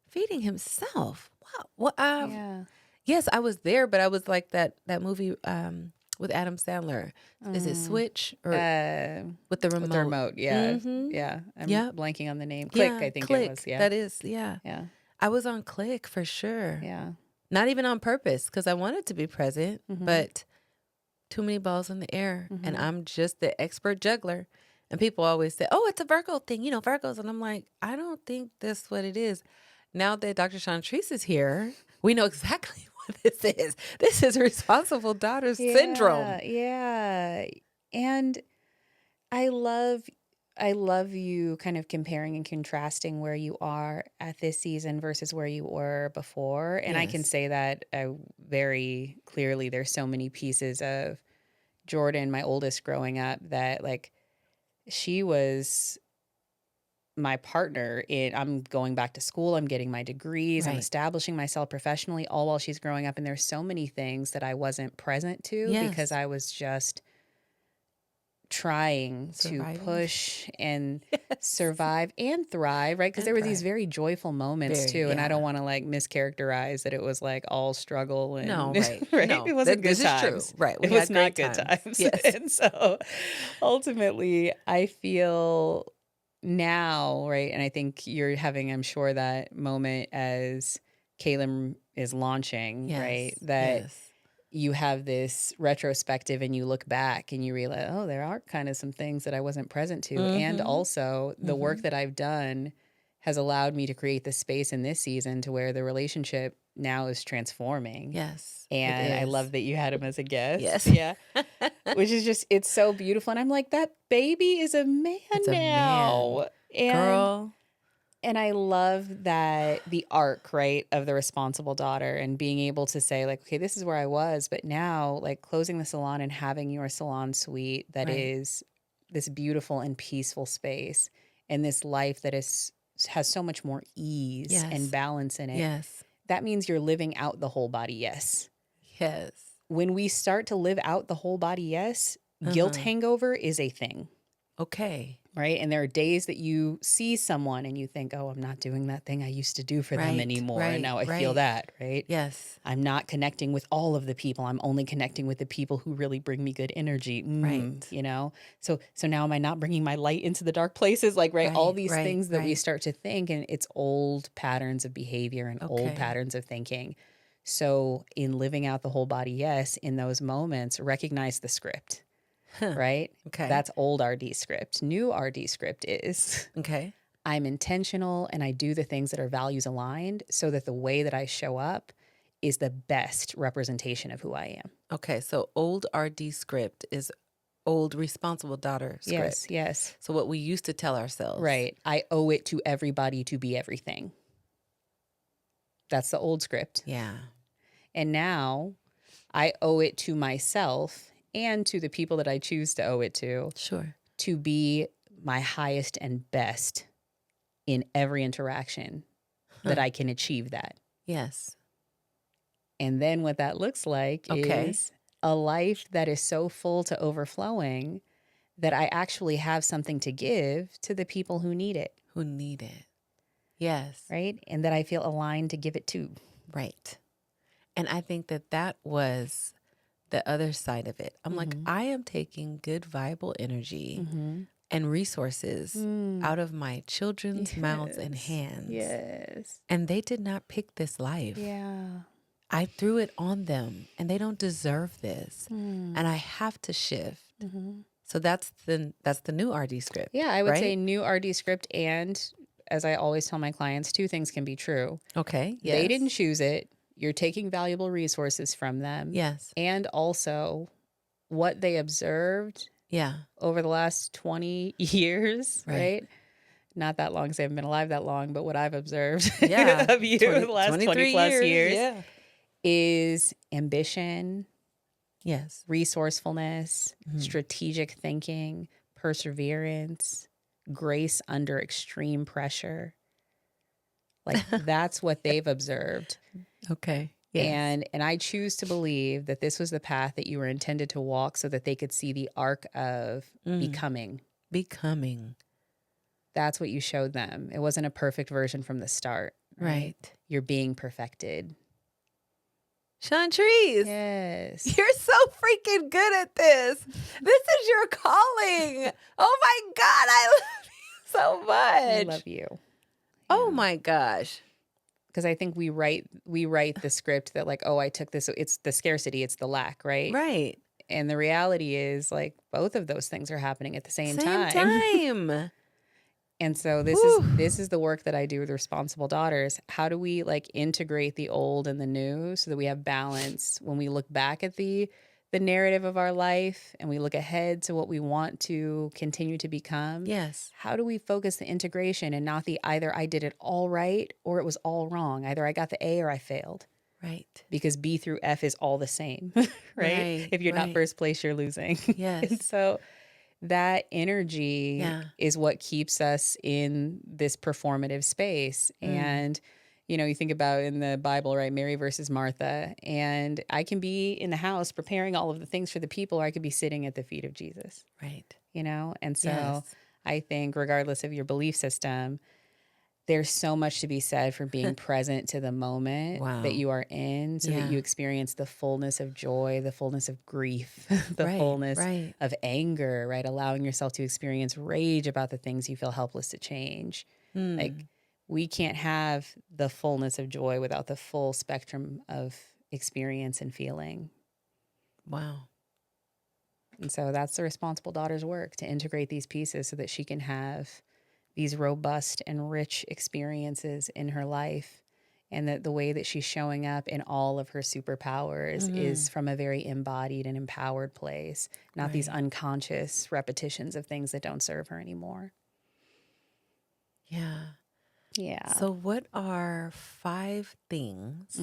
[SPEAKER 1] feeding himself? Wow. Well,
[SPEAKER 2] Yeah.
[SPEAKER 1] yes, I was there, but I was like that movie with Adam Sandler. Is it
[SPEAKER 2] Mm.
[SPEAKER 1] Switch or with the
[SPEAKER 2] With the
[SPEAKER 1] remote?
[SPEAKER 2] remote. Yeah.
[SPEAKER 1] Mm-hmm.
[SPEAKER 2] Yeah. I'm
[SPEAKER 1] Yep.
[SPEAKER 2] blanking on the name. Click,
[SPEAKER 1] Yeah.
[SPEAKER 2] I think it was.
[SPEAKER 1] Click.
[SPEAKER 2] Yeah.
[SPEAKER 1] That is. Yeah.
[SPEAKER 2] Yeah.
[SPEAKER 1] I was on Click for sure.
[SPEAKER 2] Yeah.
[SPEAKER 1] Not even on purpose because I wanted to be present,
[SPEAKER 2] Mm-hmm.
[SPEAKER 1] but too many balls in the air. And
[SPEAKER 2] Mm-hmm.
[SPEAKER 1] I'm just the expert juggler. And people always say, oh, it's a Virgo thing, you know, Virgos. And I'm like, I don't think that's what it is. Now that Dr. Shawntres is here, we know exactly what this is. This is responsible daughter syndrome.
[SPEAKER 2] Yeah. And I love you kind of comparing and contrasting where you are at this season versus where you were before. And I can
[SPEAKER 1] Yes.
[SPEAKER 2] say that very clearly. There's so many pieces of Jordan, my oldest, growing up that like she was my partner in I'm going back to school, I'm getting my degrees, I'm
[SPEAKER 1] Right.
[SPEAKER 2] establishing myself professionally all while she's growing up. And there's so many things that I wasn't present to because
[SPEAKER 1] Yes.
[SPEAKER 2] I was just trying to
[SPEAKER 1] Surviving.
[SPEAKER 2] push and
[SPEAKER 1] Yes.
[SPEAKER 2] survive and thrive, right? Because there were these very joyful moments too. And I don't want to like mischaracterize that it was like all struggle and
[SPEAKER 1] No, right.
[SPEAKER 2] right.
[SPEAKER 1] No,
[SPEAKER 2] It wasn't good
[SPEAKER 1] this
[SPEAKER 2] times.
[SPEAKER 1] is true. Right. We
[SPEAKER 2] It was
[SPEAKER 1] had
[SPEAKER 2] not
[SPEAKER 1] great
[SPEAKER 2] good times.
[SPEAKER 1] Yes.
[SPEAKER 2] And so ultimately I feel now, right? And I think you're having, I'm sure, that moment as Caleb is launching,
[SPEAKER 1] Yes.
[SPEAKER 2] right? That
[SPEAKER 1] Yes.
[SPEAKER 2] you have this retrospective and you look back and you realize, oh, there are kind of some things that I wasn't present to. And also the work that I've done has allowed me to create the space in this season to where the relationship now is transforming.
[SPEAKER 1] Yes.
[SPEAKER 2] And I love that you had him as a guest.
[SPEAKER 1] Yes.
[SPEAKER 2] Yeah. Which is just, it's so beautiful. And I'm like, that baby is a man
[SPEAKER 1] It's a
[SPEAKER 2] now.
[SPEAKER 1] man. Girl.
[SPEAKER 2] And I love that the arc, right, of the responsible daughter and being able to say, like, okay, this is where I was, but now, like, closing the salon and having your salon suite that is this beautiful and peaceful space and this life that has so much more ease and balance in it.
[SPEAKER 1] Yes.
[SPEAKER 2] That means you're living out the whole body, yes.
[SPEAKER 1] Yes.
[SPEAKER 2] When we start to live out the whole body, yes, guilt hangover is a thing.
[SPEAKER 1] Okay.
[SPEAKER 2] Right. And there are days that you see someone and you think, oh, I'm not doing that thing I used to do for them anymore. And now I feel that. Right.
[SPEAKER 1] Yes.
[SPEAKER 2] I'm not connecting with all of the people. I'm only connecting with the people who really bring me good energy.
[SPEAKER 1] Right.
[SPEAKER 2] You know, so now am I not bringing my light into the dark places? Like, all these things that we start to think, and it's old patterns of behavior and old patterns of thinking. So in living out the whole body, yes, in those moments, recognize the script. Right?
[SPEAKER 1] Okay.
[SPEAKER 2] That's old RD script. New RD script is I'm intentional and I do the things that are values aligned so that the way that I show up is the best representation of who I am.
[SPEAKER 1] Okay. So old RD script is old responsible daughter script.
[SPEAKER 2] Yes.
[SPEAKER 1] So what we used to tell ourselves.
[SPEAKER 2] Right. I owe it to everybody to be everything. That's the old script.
[SPEAKER 1] Yeah.
[SPEAKER 2] And now I owe it to myself and to the people that I choose to owe it to.
[SPEAKER 1] Sure.
[SPEAKER 2] To be my highest and best in every interaction that I can achieve that.
[SPEAKER 1] Yes.
[SPEAKER 2] And then what that looks like is a life that is so full to overflowing that I actually have something to give to the people who need it.
[SPEAKER 1] Yes.
[SPEAKER 2] Right? And that I feel aligned to give it to.
[SPEAKER 1] Right. And I think that was the other side of it. I'm like, I am taking good, viable energy and resources out of my children's mouths and hands.
[SPEAKER 2] Yes.
[SPEAKER 1] And they did not pick this life.
[SPEAKER 2] Yeah.
[SPEAKER 1] I threw it on them and they don't deserve this. And I have to shift. So that's the new RD script.
[SPEAKER 2] Yeah, I would
[SPEAKER 1] right?
[SPEAKER 2] say new RD script. And as I always tell my clients, two things can be true.
[SPEAKER 1] Okay. Yes.
[SPEAKER 2] They didn't choose it. You're taking valuable resources from them.
[SPEAKER 1] Yes.
[SPEAKER 2] And also what they observed
[SPEAKER 1] Yeah.
[SPEAKER 2] over the last 20 years,
[SPEAKER 1] Right.
[SPEAKER 2] right? Not that long, because I haven't been alive that long, but what I've observed
[SPEAKER 1] Yeah.
[SPEAKER 2] of you the last 20
[SPEAKER 1] 23
[SPEAKER 2] plus years
[SPEAKER 1] Yeah.
[SPEAKER 2] is ambition,
[SPEAKER 1] Yes.
[SPEAKER 2] resourcefulness, strategic thinking, perseverance, grace under extreme pressure. Like that's what they've observed.
[SPEAKER 1] Okay. Yes.
[SPEAKER 2] And I choose to believe that this was the path that you were intended to walk so that they could see the arc of becoming.
[SPEAKER 1] Becoming.
[SPEAKER 2] That's what you showed them. It wasn't a perfect version from the start.
[SPEAKER 1] Right.
[SPEAKER 2] You're being perfected.
[SPEAKER 1] Shawntres.
[SPEAKER 2] Yes.
[SPEAKER 1] You're so freaking good at this. This is your calling. Oh my God. I love you so much.
[SPEAKER 2] I love you.
[SPEAKER 1] Oh my gosh.
[SPEAKER 2] Because I think we write the script that like, oh, I took this. It's the scarcity. It's the lack, right?
[SPEAKER 1] Right.
[SPEAKER 2] And the reality is like both of those things are happening at the same time.
[SPEAKER 1] time.
[SPEAKER 2] And so this is the work that I do with responsible daughters. How do we like integrate the old and the new so that we have balance when we look back at the narrative of our life and we look ahead to what we want to continue to become?
[SPEAKER 1] Yes.
[SPEAKER 2] How do we focus the integration and not the either I did it all right or it was all wrong? Either I got the A or I failed.
[SPEAKER 1] Right.
[SPEAKER 2] Because B through F is all the same, right? If you're not first place, you're losing.
[SPEAKER 1] Yes.
[SPEAKER 2] And so that energy is what keeps us in this performative space. And, you know, you think about in the Bible, right? Mary versus Martha. And I can be in the house preparing all of the things for the people, or I could be sitting at the feet of Jesus.
[SPEAKER 1] Right.
[SPEAKER 2] You know? And so I think regardless of your belief system, there's so much to be said for being present to the moment that you are in so that you experience the fullness of joy, the fullness of grief, the fullness of anger, right? Allowing yourself to experience rage about the things you feel helpless to change. Like we can't have the fullness of joy without the full spectrum of experience and feeling.
[SPEAKER 1] Wow.
[SPEAKER 2] And so that's the responsible daughter's work, to integrate these pieces so that she can have these robust and rich experiences in her life, and that the way that she's showing up in all of her superpowers is from a very embodied and empowered place, not these unconscious repetitions of things that don't serve her anymore.
[SPEAKER 1] Yeah.
[SPEAKER 2] Yeah.
[SPEAKER 1] So what are 5 things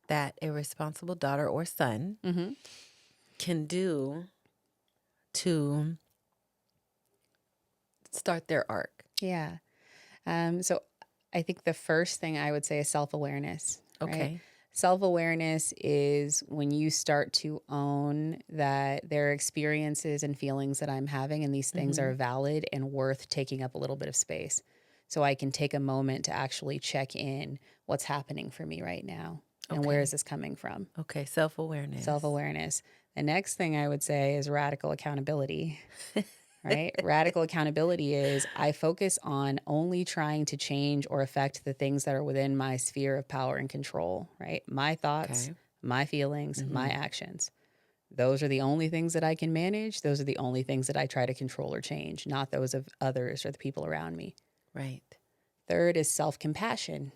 [SPEAKER 1] that a responsible daughter or son can do to start their arc?
[SPEAKER 2] Yeah. So I think the first thing I would say is self-awareness.
[SPEAKER 1] Okay.
[SPEAKER 2] Right? Self-awareness is when you start to own that there are experiences and feelings that I'm having, and these things are valid and worth taking up a little bit of space. So I can take a moment to actually check in what's happening for me right now and where is this coming from?
[SPEAKER 1] Okay. Self-awareness.
[SPEAKER 2] Self-awareness. The next thing I would say is radical accountability. Right? Radical accountability is I focus on only trying to change or affect the things that are within my sphere of power and control, right? My thoughts, my feelings, my actions. Those are the only things that I can manage. Those are the only things that I try to control or change, not those of others or the people around me.
[SPEAKER 1] Right.
[SPEAKER 2] Third is self-compassion.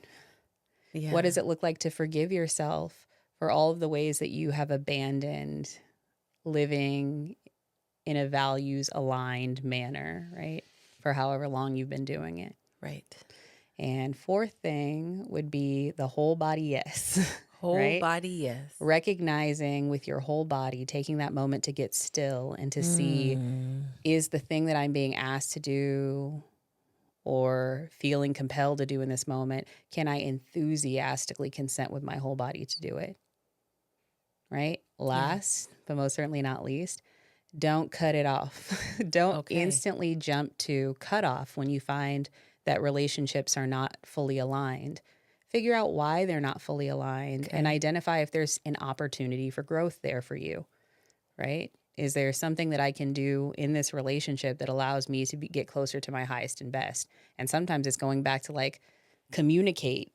[SPEAKER 1] Yeah.
[SPEAKER 2] What does it look like to forgive yourself for all of the ways that you have abandoned living in a values-aligned manner, right? For however long you've been doing it.
[SPEAKER 1] Right.
[SPEAKER 2] And fourth thing would be the whole body yes.
[SPEAKER 1] Whole body yes.
[SPEAKER 2] Recognizing with your whole body, taking that moment to get still and to see, is the thing that I'm being asked to do or feeling compelled to do in this moment, can I enthusiastically consent with my whole body to do it? Right? Last, but most certainly not least, don't cut it off. Don't instantly jump to cut off when you find that relationships are not fully aligned. Figure out why they're not fully aligned and identify if there's an opportunity for growth there for you, right? Is there something that I can do in this relationship that allows me to get closer to my highest and best? And sometimes it's going back to like communicate.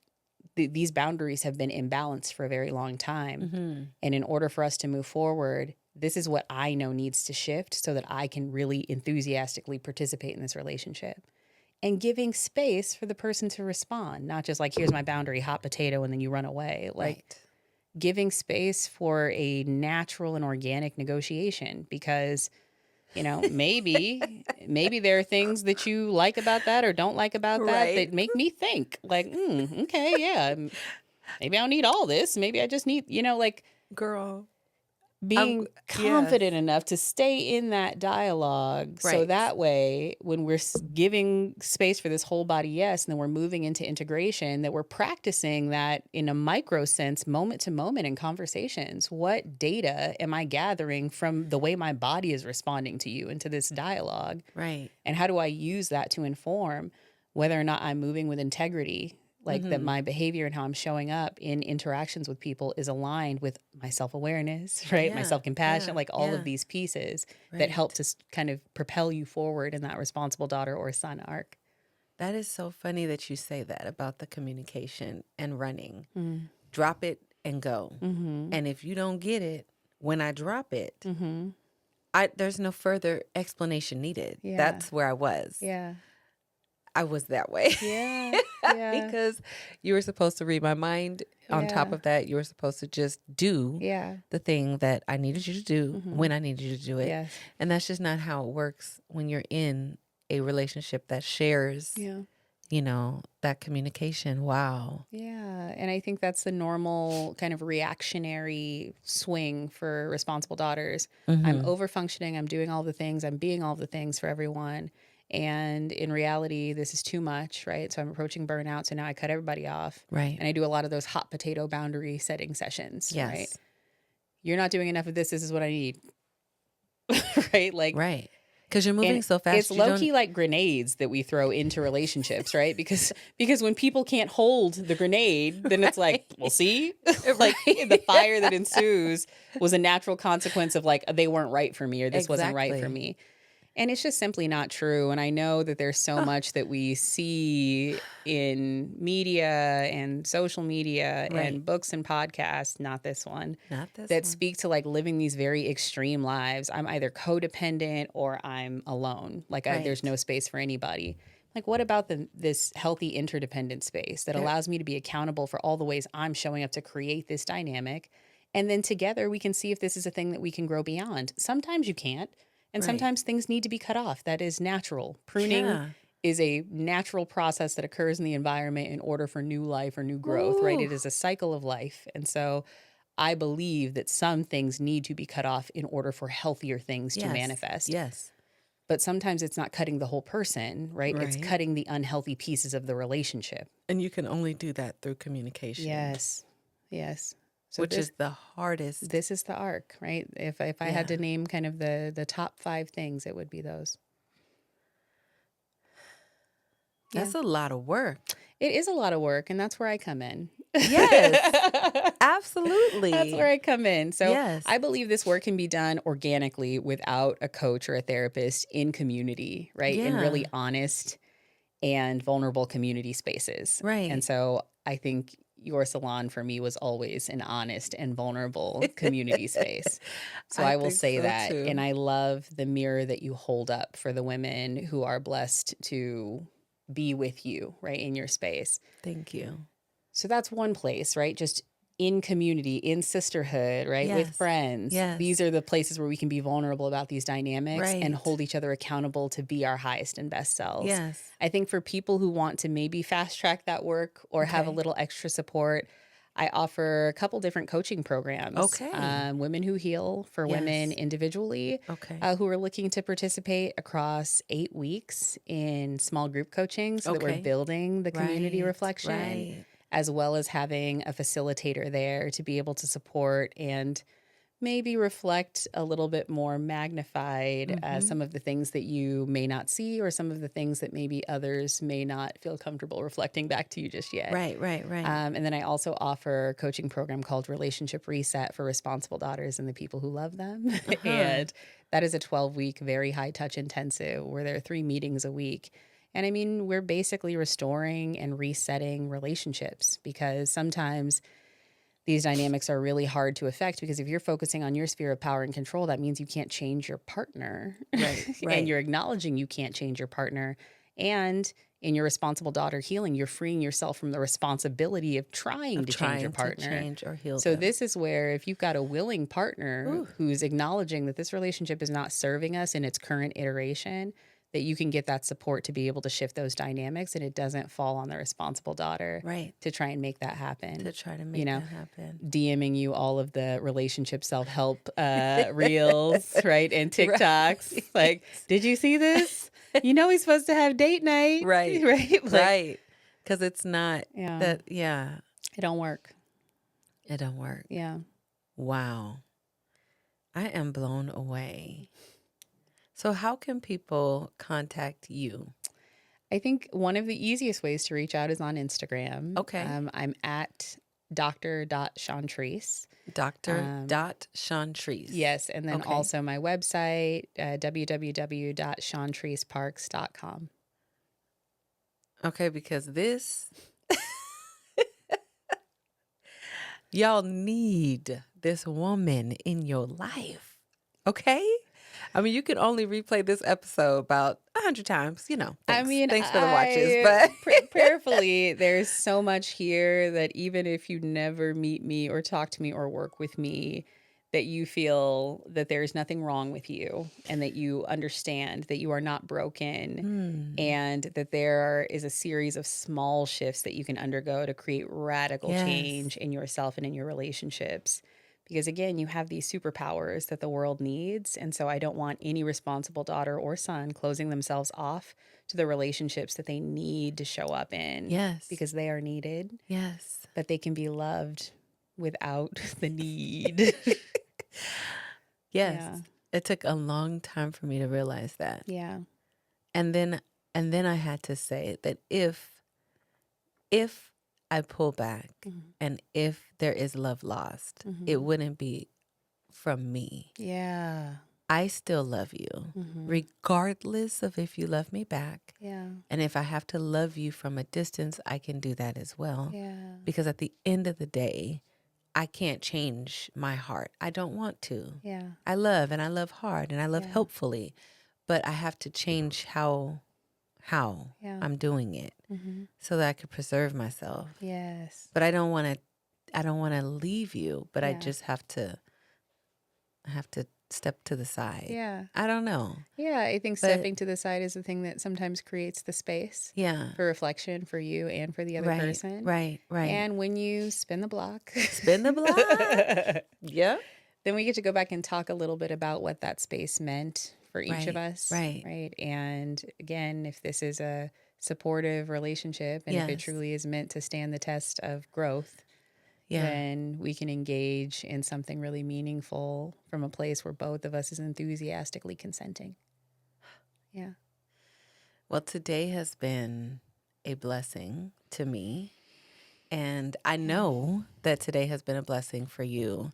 [SPEAKER 2] These boundaries have been imbalanced for a very long time. And in order for us to move forward, this is what I know needs to shift so that I can really enthusiastically participate in this relationship. And giving space for the person to respond, not just like, here's my boundary, hot potato, and then you run away. Like,
[SPEAKER 1] Right.
[SPEAKER 2] giving space for a natural and organic negotiation, because maybe there are things that you like about that or don't like about that
[SPEAKER 1] Right.
[SPEAKER 2] that make me think like, okay, yeah, maybe I don't need all this. Maybe I just need, like,
[SPEAKER 1] Girl.
[SPEAKER 2] being
[SPEAKER 1] Yes.
[SPEAKER 2] confident enough to stay in that dialogue. So
[SPEAKER 1] Right.
[SPEAKER 2] that way, when we're giving space for this whole body yes, and then we're moving into integration, that we're practicing that in a micro sense, moment to moment in conversations. What data am I gathering from the way my body is responding to you into this dialogue?
[SPEAKER 1] Right.
[SPEAKER 2] And how do I use that to inform whether or not I'm moving with integrity? Like, that my behavior and how I'm showing up in interactions with people is aligned with my self-awareness, right? My
[SPEAKER 1] Yeah.
[SPEAKER 2] self-compassion,
[SPEAKER 1] Yeah.
[SPEAKER 2] like all
[SPEAKER 1] Yeah.
[SPEAKER 2] of these pieces that
[SPEAKER 1] Right.
[SPEAKER 2] help to kind of propel you forward in that responsible daughter or son arc.
[SPEAKER 1] That is so funny that you say that about the communication and running.
[SPEAKER 2] Mm.
[SPEAKER 1] Drop it and go.
[SPEAKER 2] Mm-hmm.
[SPEAKER 1] And if you don't get it, when I drop it,
[SPEAKER 2] Mm-hmm.
[SPEAKER 1] there's no further explanation needed.
[SPEAKER 2] Yeah.
[SPEAKER 1] That's where I was.
[SPEAKER 2] Yeah.
[SPEAKER 1] I was that way.
[SPEAKER 2] Yeah. Yeah.
[SPEAKER 1] Because you were supposed to read my mind. On top
[SPEAKER 2] Yeah.
[SPEAKER 1] of that, you were supposed to just do
[SPEAKER 2] Yeah.
[SPEAKER 1] the thing that I needed you to do
[SPEAKER 2] Mhm.
[SPEAKER 1] when I needed you to do it.
[SPEAKER 2] Yes.
[SPEAKER 1] And that's just not how it works when you're in a relationship that shares,
[SPEAKER 2] Yeah.
[SPEAKER 1] that communication. Wow.
[SPEAKER 2] Yeah. And I think that's the normal kind of reactionary swing for responsible daughters. I'm over functioning. I'm doing all the things. I'm being all the things for everyone. And in reality, this is too much, right? So I'm approaching burnout. So now I cut everybody off.
[SPEAKER 1] Right.
[SPEAKER 2] And I do a lot of those hot potato boundary setting sessions,
[SPEAKER 1] Yes.
[SPEAKER 2] right? You're not doing enough of this. This is what I need. Right? Like,
[SPEAKER 1] right. Because you're moving
[SPEAKER 2] and
[SPEAKER 1] so fast.
[SPEAKER 2] it's low key like grenades that we throw into relationships, right? Because when people can't hold the grenade, then it's like, well, see, like the fire that ensues was a natural consequence of like, they weren't right for me, or this wasn't right for
[SPEAKER 1] Exactly.
[SPEAKER 2] me. And it's just simply not true. And I know that there's so much that we see in media and social media
[SPEAKER 1] Right.
[SPEAKER 2] and books and podcasts, not this one,
[SPEAKER 1] Not this
[SPEAKER 2] that
[SPEAKER 1] one.
[SPEAKER 2] speak to like living these very extreme lives. I'm either codependent or I'm alone. Like, there's
[SPEAKER 1] Right.
[SPEAKER 2] no space for anybody. Like, what about this healthy interdependent space that allows me to be accountable for all the ways I'm showing up to create this dynamic? And then together we can see if this is a thing that we can grow beyond. Sometimes you can't. And
[SPEAKER 1] Right.
[SPEAKER 2] sometimes things need to be cut off. That is natural. Pruning
[SPEAKER 1] Yeah.
[SPEAKER 2] is a natural process that occurs in the environment in order for new life or new growth, right?
[SPEAKER 1] Ooh.
[SPEAKER 2] It is a cycle of life. And so I believe that some things need to be cut off in order for healthier things to
[SPEAKER 1] Yes.
[SPEAKER 2] manifest.
[SPEAKER 1] Yes.
[SPEAKER 2] But sometimes it's not cutting the whole person, right? It's
[SPEAKER 1] Right.
[SPEAKER 2] cutting the unhealthy pieces of the relationship.
[SPEAKER 1] And you can only do that through communication.
[SPEAKER 2] Yes. Yes. So
[SPEAKER 1] Which is the hardest.
[SPEAKER 2] this is the arc, right? If I had to name kind of the top 5 things, it would be those.
[SPEAKER 1] That's a lot of work.
[SPEAKER 2] It is a lot of work, and that's where I come in.
[SPEAKER 1] Yes. Absolutely.
[SPEAKER 2] That's where I come in. So
[SPEAKER 1] Yes.
[SPEAKER 2] I believe this work can be done organically without a coach or a therapist, in community, right? In really
[SPEAKER 1] Yeah.
[SPEAKER 2] honest and vulnerable community spaces.
[SPEAKER 1] Right.
[SPEAKER 2] And so I think your salon for me was always an honest and vulnerable community space. So I will
[SPEAKER 1] think
[SPEAKER 2] say
[SPEAKER 1] so,
[SPEAKER 2] that.
[SPEAKER 1] too.
[SPEAKER 2] And I love the mirror that you hold up for the women who are blessed to be with you, right, in your space.
[SPEAKER 1] Thank you.
[SPEAKER 2] So that's one place, right? Just in community, in sisterhood, right? With
[SPEAKER 1] Yes.
[SPEAKER 2] friends.
[SPEAKER 1] Yes.
[SPEAKER 2] These are the places where we can be vulnerable about these dynamics and
[SPEAKER 1] Right.
[SPEAKER 2] hold each other accountable to be our highest and best selves.
[SPEAKER 1] Yes.
[SPEAKER 2] I think for people who want to maybe fast track that work or have a
[SPEAKER 1] Okay.
[SPEAKER 2] little extra support, I offer a couple different coaching programs.
[SPEAKER 1] Okay.
[SPEAKER 2] Women Who Heal for women
[SPEAKER 1] Yes.
[SPEAKER 2] individually
[SPEAKER 1] Okay.
[SPEAKER 2] who are looking to participate across 8 weeks in small group coaching so that we're
[SPEAKER 1] Okay.
[SPEAKER 2] building the community
[SPEAKER 1] Right.
[SPEAKER 2] reflection,
[SPEAKER 1] Right.
[SPEAKER 2] as well as having a facilitator there to be able to support and maybe reflect a little bit more magnified some of the things that you may not see, or some of the things that maybe others may not feel comfortable reflecting back to you just yet.
[SPEAKER 1] Right. Right. Right.
[SPEAKER 2] And then I also offer a coaching program called Relationship Reset for responsible daughters and the people who love them. And that is a 12-week, very high touch intensive where there are 3 meetings a week. And I mean, we're basically restoring and resetting relationships, because sometimes these dynamics are really hard to affect, because if you're focusing on your sphere of power and control, that means you can't change your partner.
[SPEAKER 1] Right,
[SPEAKER 2] And
[SPEAKER 1] right.
[SPEAKER 2] you're acknowledging you can't change your partner. And in your responsible daughter healing, you're freeing yourself from the responsibility of trying to change your partner.
[SPEAKER 1] change or heal
[SPEAKER 2] So
[SPEAKER 1] them.
[SPEAKER 2] this is where, if you've got a willing partner who's acknowledging that this relationship is not serving us in its current iteration, that you can get that support to be able to shift those dynamics, and it doesn't fall on the responsible daughter
[SPEAKER 1] Right.
[SPEAKER 2] to try and make that happen.
[SPEAKER 1] To try to make that happen.
[SPEAKER 2] DMing you all of the relationship self-help reels, right? And TikToks.
[SPEAKER 1] Right.
[SPEAKER 2] Like, did you see this? You know he's supposed to have date night.
[SPEAKER 1] Right.
[SPEAKER 2] Right? Like,
[SPEAKER 1] Right. Because it's not
[SPEAKER 2] Yeah.
[SPEAKER 1] that, yeah,
[SPEAKER 2] It don't work.
[SPEAKER 1] it don't work.
[SPEAKER 2] Yeah.
[SPEAKER 1] Wow. I am blown away. So how can people contact you?
[SPEAKER 2] I think one of the easiest ways to reach out is on Instagram.
[SPEAKER 1] Okay.
[SPEAKER 2] I'm at dr.shawntres.
[SPEAKER 1] Dr.Shawntres.
[SPEAKER 2] Yes. And then
[SPEAKER 1] Okay.
[SPEAKER 2] also my website, www.shawntresparks.com.
[SPEAKER 1] Okay, because this, y'all need this woman in your life. Okay? I mean, you can only replay this episode about 100 times, you know. Thanks. Thanks for the watches. But
[SPEAKER 2] prayerfully, there's so much here that even if you never meet me or talk to me or work with me, that you feel that there's nothing wrong with you, and that you understand that you are not broken, and that there is a series of small shifts that you can undergo to create radical
[SPEAKER 1] Yes.
[SPEAKER 2] change in yourself and in your relationships. Because again, you have these superpowers that the world needs. And so I don't want any responsible daughter or son closing themselves off to the relationships that they need to show up in.
[SPEAKER 1] Yes.
[SPEAKER 2] Because they are needed,
[SPEAKER 1] yes.
[SPEAKER 2] but they can be loved without the need.
[SPEAKER 1] Yes.
[SPEAKER 2] Yeah.
[SPEAKER 1] It took a long time for me to realize that.
[SPEAKER 2] Yeah.
[SPEAKER 1] And then I had to say that if I pull back and if there is love lost, it wouldn't be from me.
[SPEAKER 2] Yeah.
[SPEAKER 1] I still love you, regardless of if you love me back.
[SPEAKER 2] Yeah.
[SPEAKER 1] And if I have to love you from a distance, I can do that as well.
[SPEAKER 2] Yeah.
[SPEAKER 1] Because at the end of the day, I can't change my heart. I don't want to.
[SPEAKER 2] Yeah.
[SPEAKER 1] I love, and I love hard, and I love
[SPEAKER 2] Yeah.
[SPEAKER 1] helpfully, but I have to change how
[SPEAKER 2] Yeah.
[SPEAKER 1] I'm doing it so that I could preserve myself.
[SPEAKER 2] Yes.
[SPEAKER 1] But I don't want to leave you, but I
[SPEAKER 2] Yeah.
[SPEAKER 1] just have to step to the side.
[SPEAKER 2] Yeah.
[SPEAKER 1] I don't know.
[SPEAKER 2] Yeah. I think stepping to the side is the thing that sometimes creates the space
[SPEAKER 1] Yeah.
[SPEAKER 2] for reflection for you and for the other
[SPEAKER 1] Right.
[SPEAKER 2] person.
[SPEAKER 1] Right. Right.
[SPEAKER 2] And when you spin the block,
[SPEAKER 1] Spin the block. Yeah.
[SPEAKER 2] then we get to go back and talk a little bit about what that space meant for each of
[SPEAKER 1] Right,
[SPEAKER 2] us.
[SPEAKER 1] right.
[SPEAKER 2] Right. And again, if this is a supportive relationship, and if it
[SPEAKER 1] Yes.
[SPEAKER 2] truly is meant to stand the test of growth,
[SPEAKER 1] Yeah.
[SPEAKER 2] then we can engage in something really meaningful from a place where both of us is enthusiastically consenting. Yeah.
[SPEAKER 1] Well, today has been a blessing to me, and I know that today has been a blessing for you.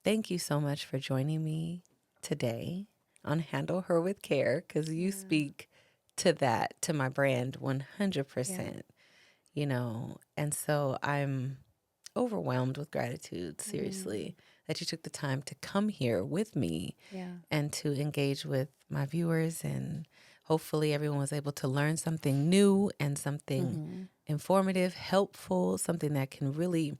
[SPEAKER 1] Thank you so much for joining me today on Handle Her with Care, because you speak to that, to my brand 100%, you know, and so I'm overwhelmed with gratitude, seriously, that you took the time to come here with me and to engage with my viewers, and hopefully everyone was able to learn something new and something informative, helpful, something that can really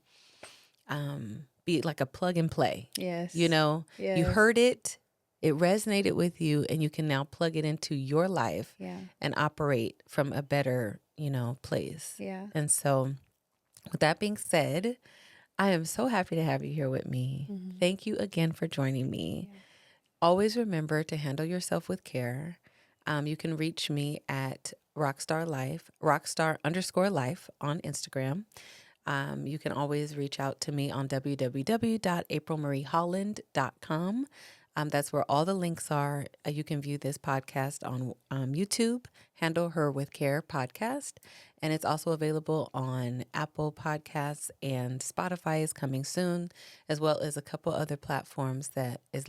[SPEAKER 1] be like a plug and play.
[SPEAKER 2] Yes.
[SPEAKER 1] You know,
[SPEAKER 2] Yes.
[SPEAKER 1] you heard it, it resonated with you, and you can now plug it into your life and operate from a better, you know, place.
[SPEAKER 2] Yeah.
[SPEAKER 1] And so with that being said, I am so happy to have you here with me. Thank you again for joining me. Always remember to handle yourself with care. You can reach me at rockstar_life on Instagram. You can always reach out to me on www.aprilmarieholland.com. That's where all the links are. You can view this podcast on YouTube, Handle Her with Care podcast. And it's also available on Apple Podcasts, and Spotify is coming soon, as well as a couple other platforms that are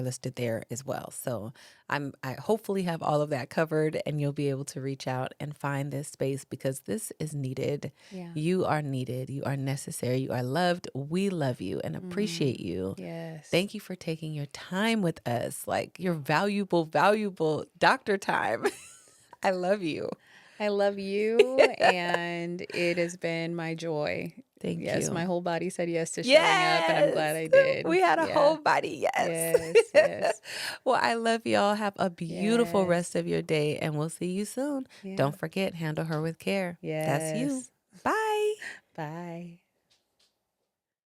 [SPEAKER 1] listed there as well. So I hopefully have all of that covered, and you'll be able to reach out and find this space, because this is needed.
[SPEAKER 2] Yeah.
[SPEAKER 1] You are needed. You are necessary. You are loved. We love you and appreciate you.
[SPEAKER 2] Yes.
[SPEAKER 1] Thank you for taking your time with us, like your valuable doctor time. I love you.
[SPEAKER 2] I love you, and it has been my joy.
[SPEAKER 1] Thank
[SPEAKER 2] Yes,
[SPEAKER 1] you.
[SPEAKER 2] my whole body said yes to showing up, and I'm glad I did.
[SPEAKER 1] We had a
[SPEAKER 2] Yeah.
[SPEAKER 1] whole body yes.
[SPEAKER 2] Yes.
[SPEAKER 1] Well, I love y'all. Have a beautiful
[SPEAKER 2] Yes.
[SPEAKER 1] rest of your day, and we'll see you soon.
[SPEAKER 2] Yeah.
[SPEAKER 1] Don't forget, handle her with care. That's you.
[SPEAKER 2] Yes.
[SPEAKER 1] Bye.
[SPEAKER 2] Bye.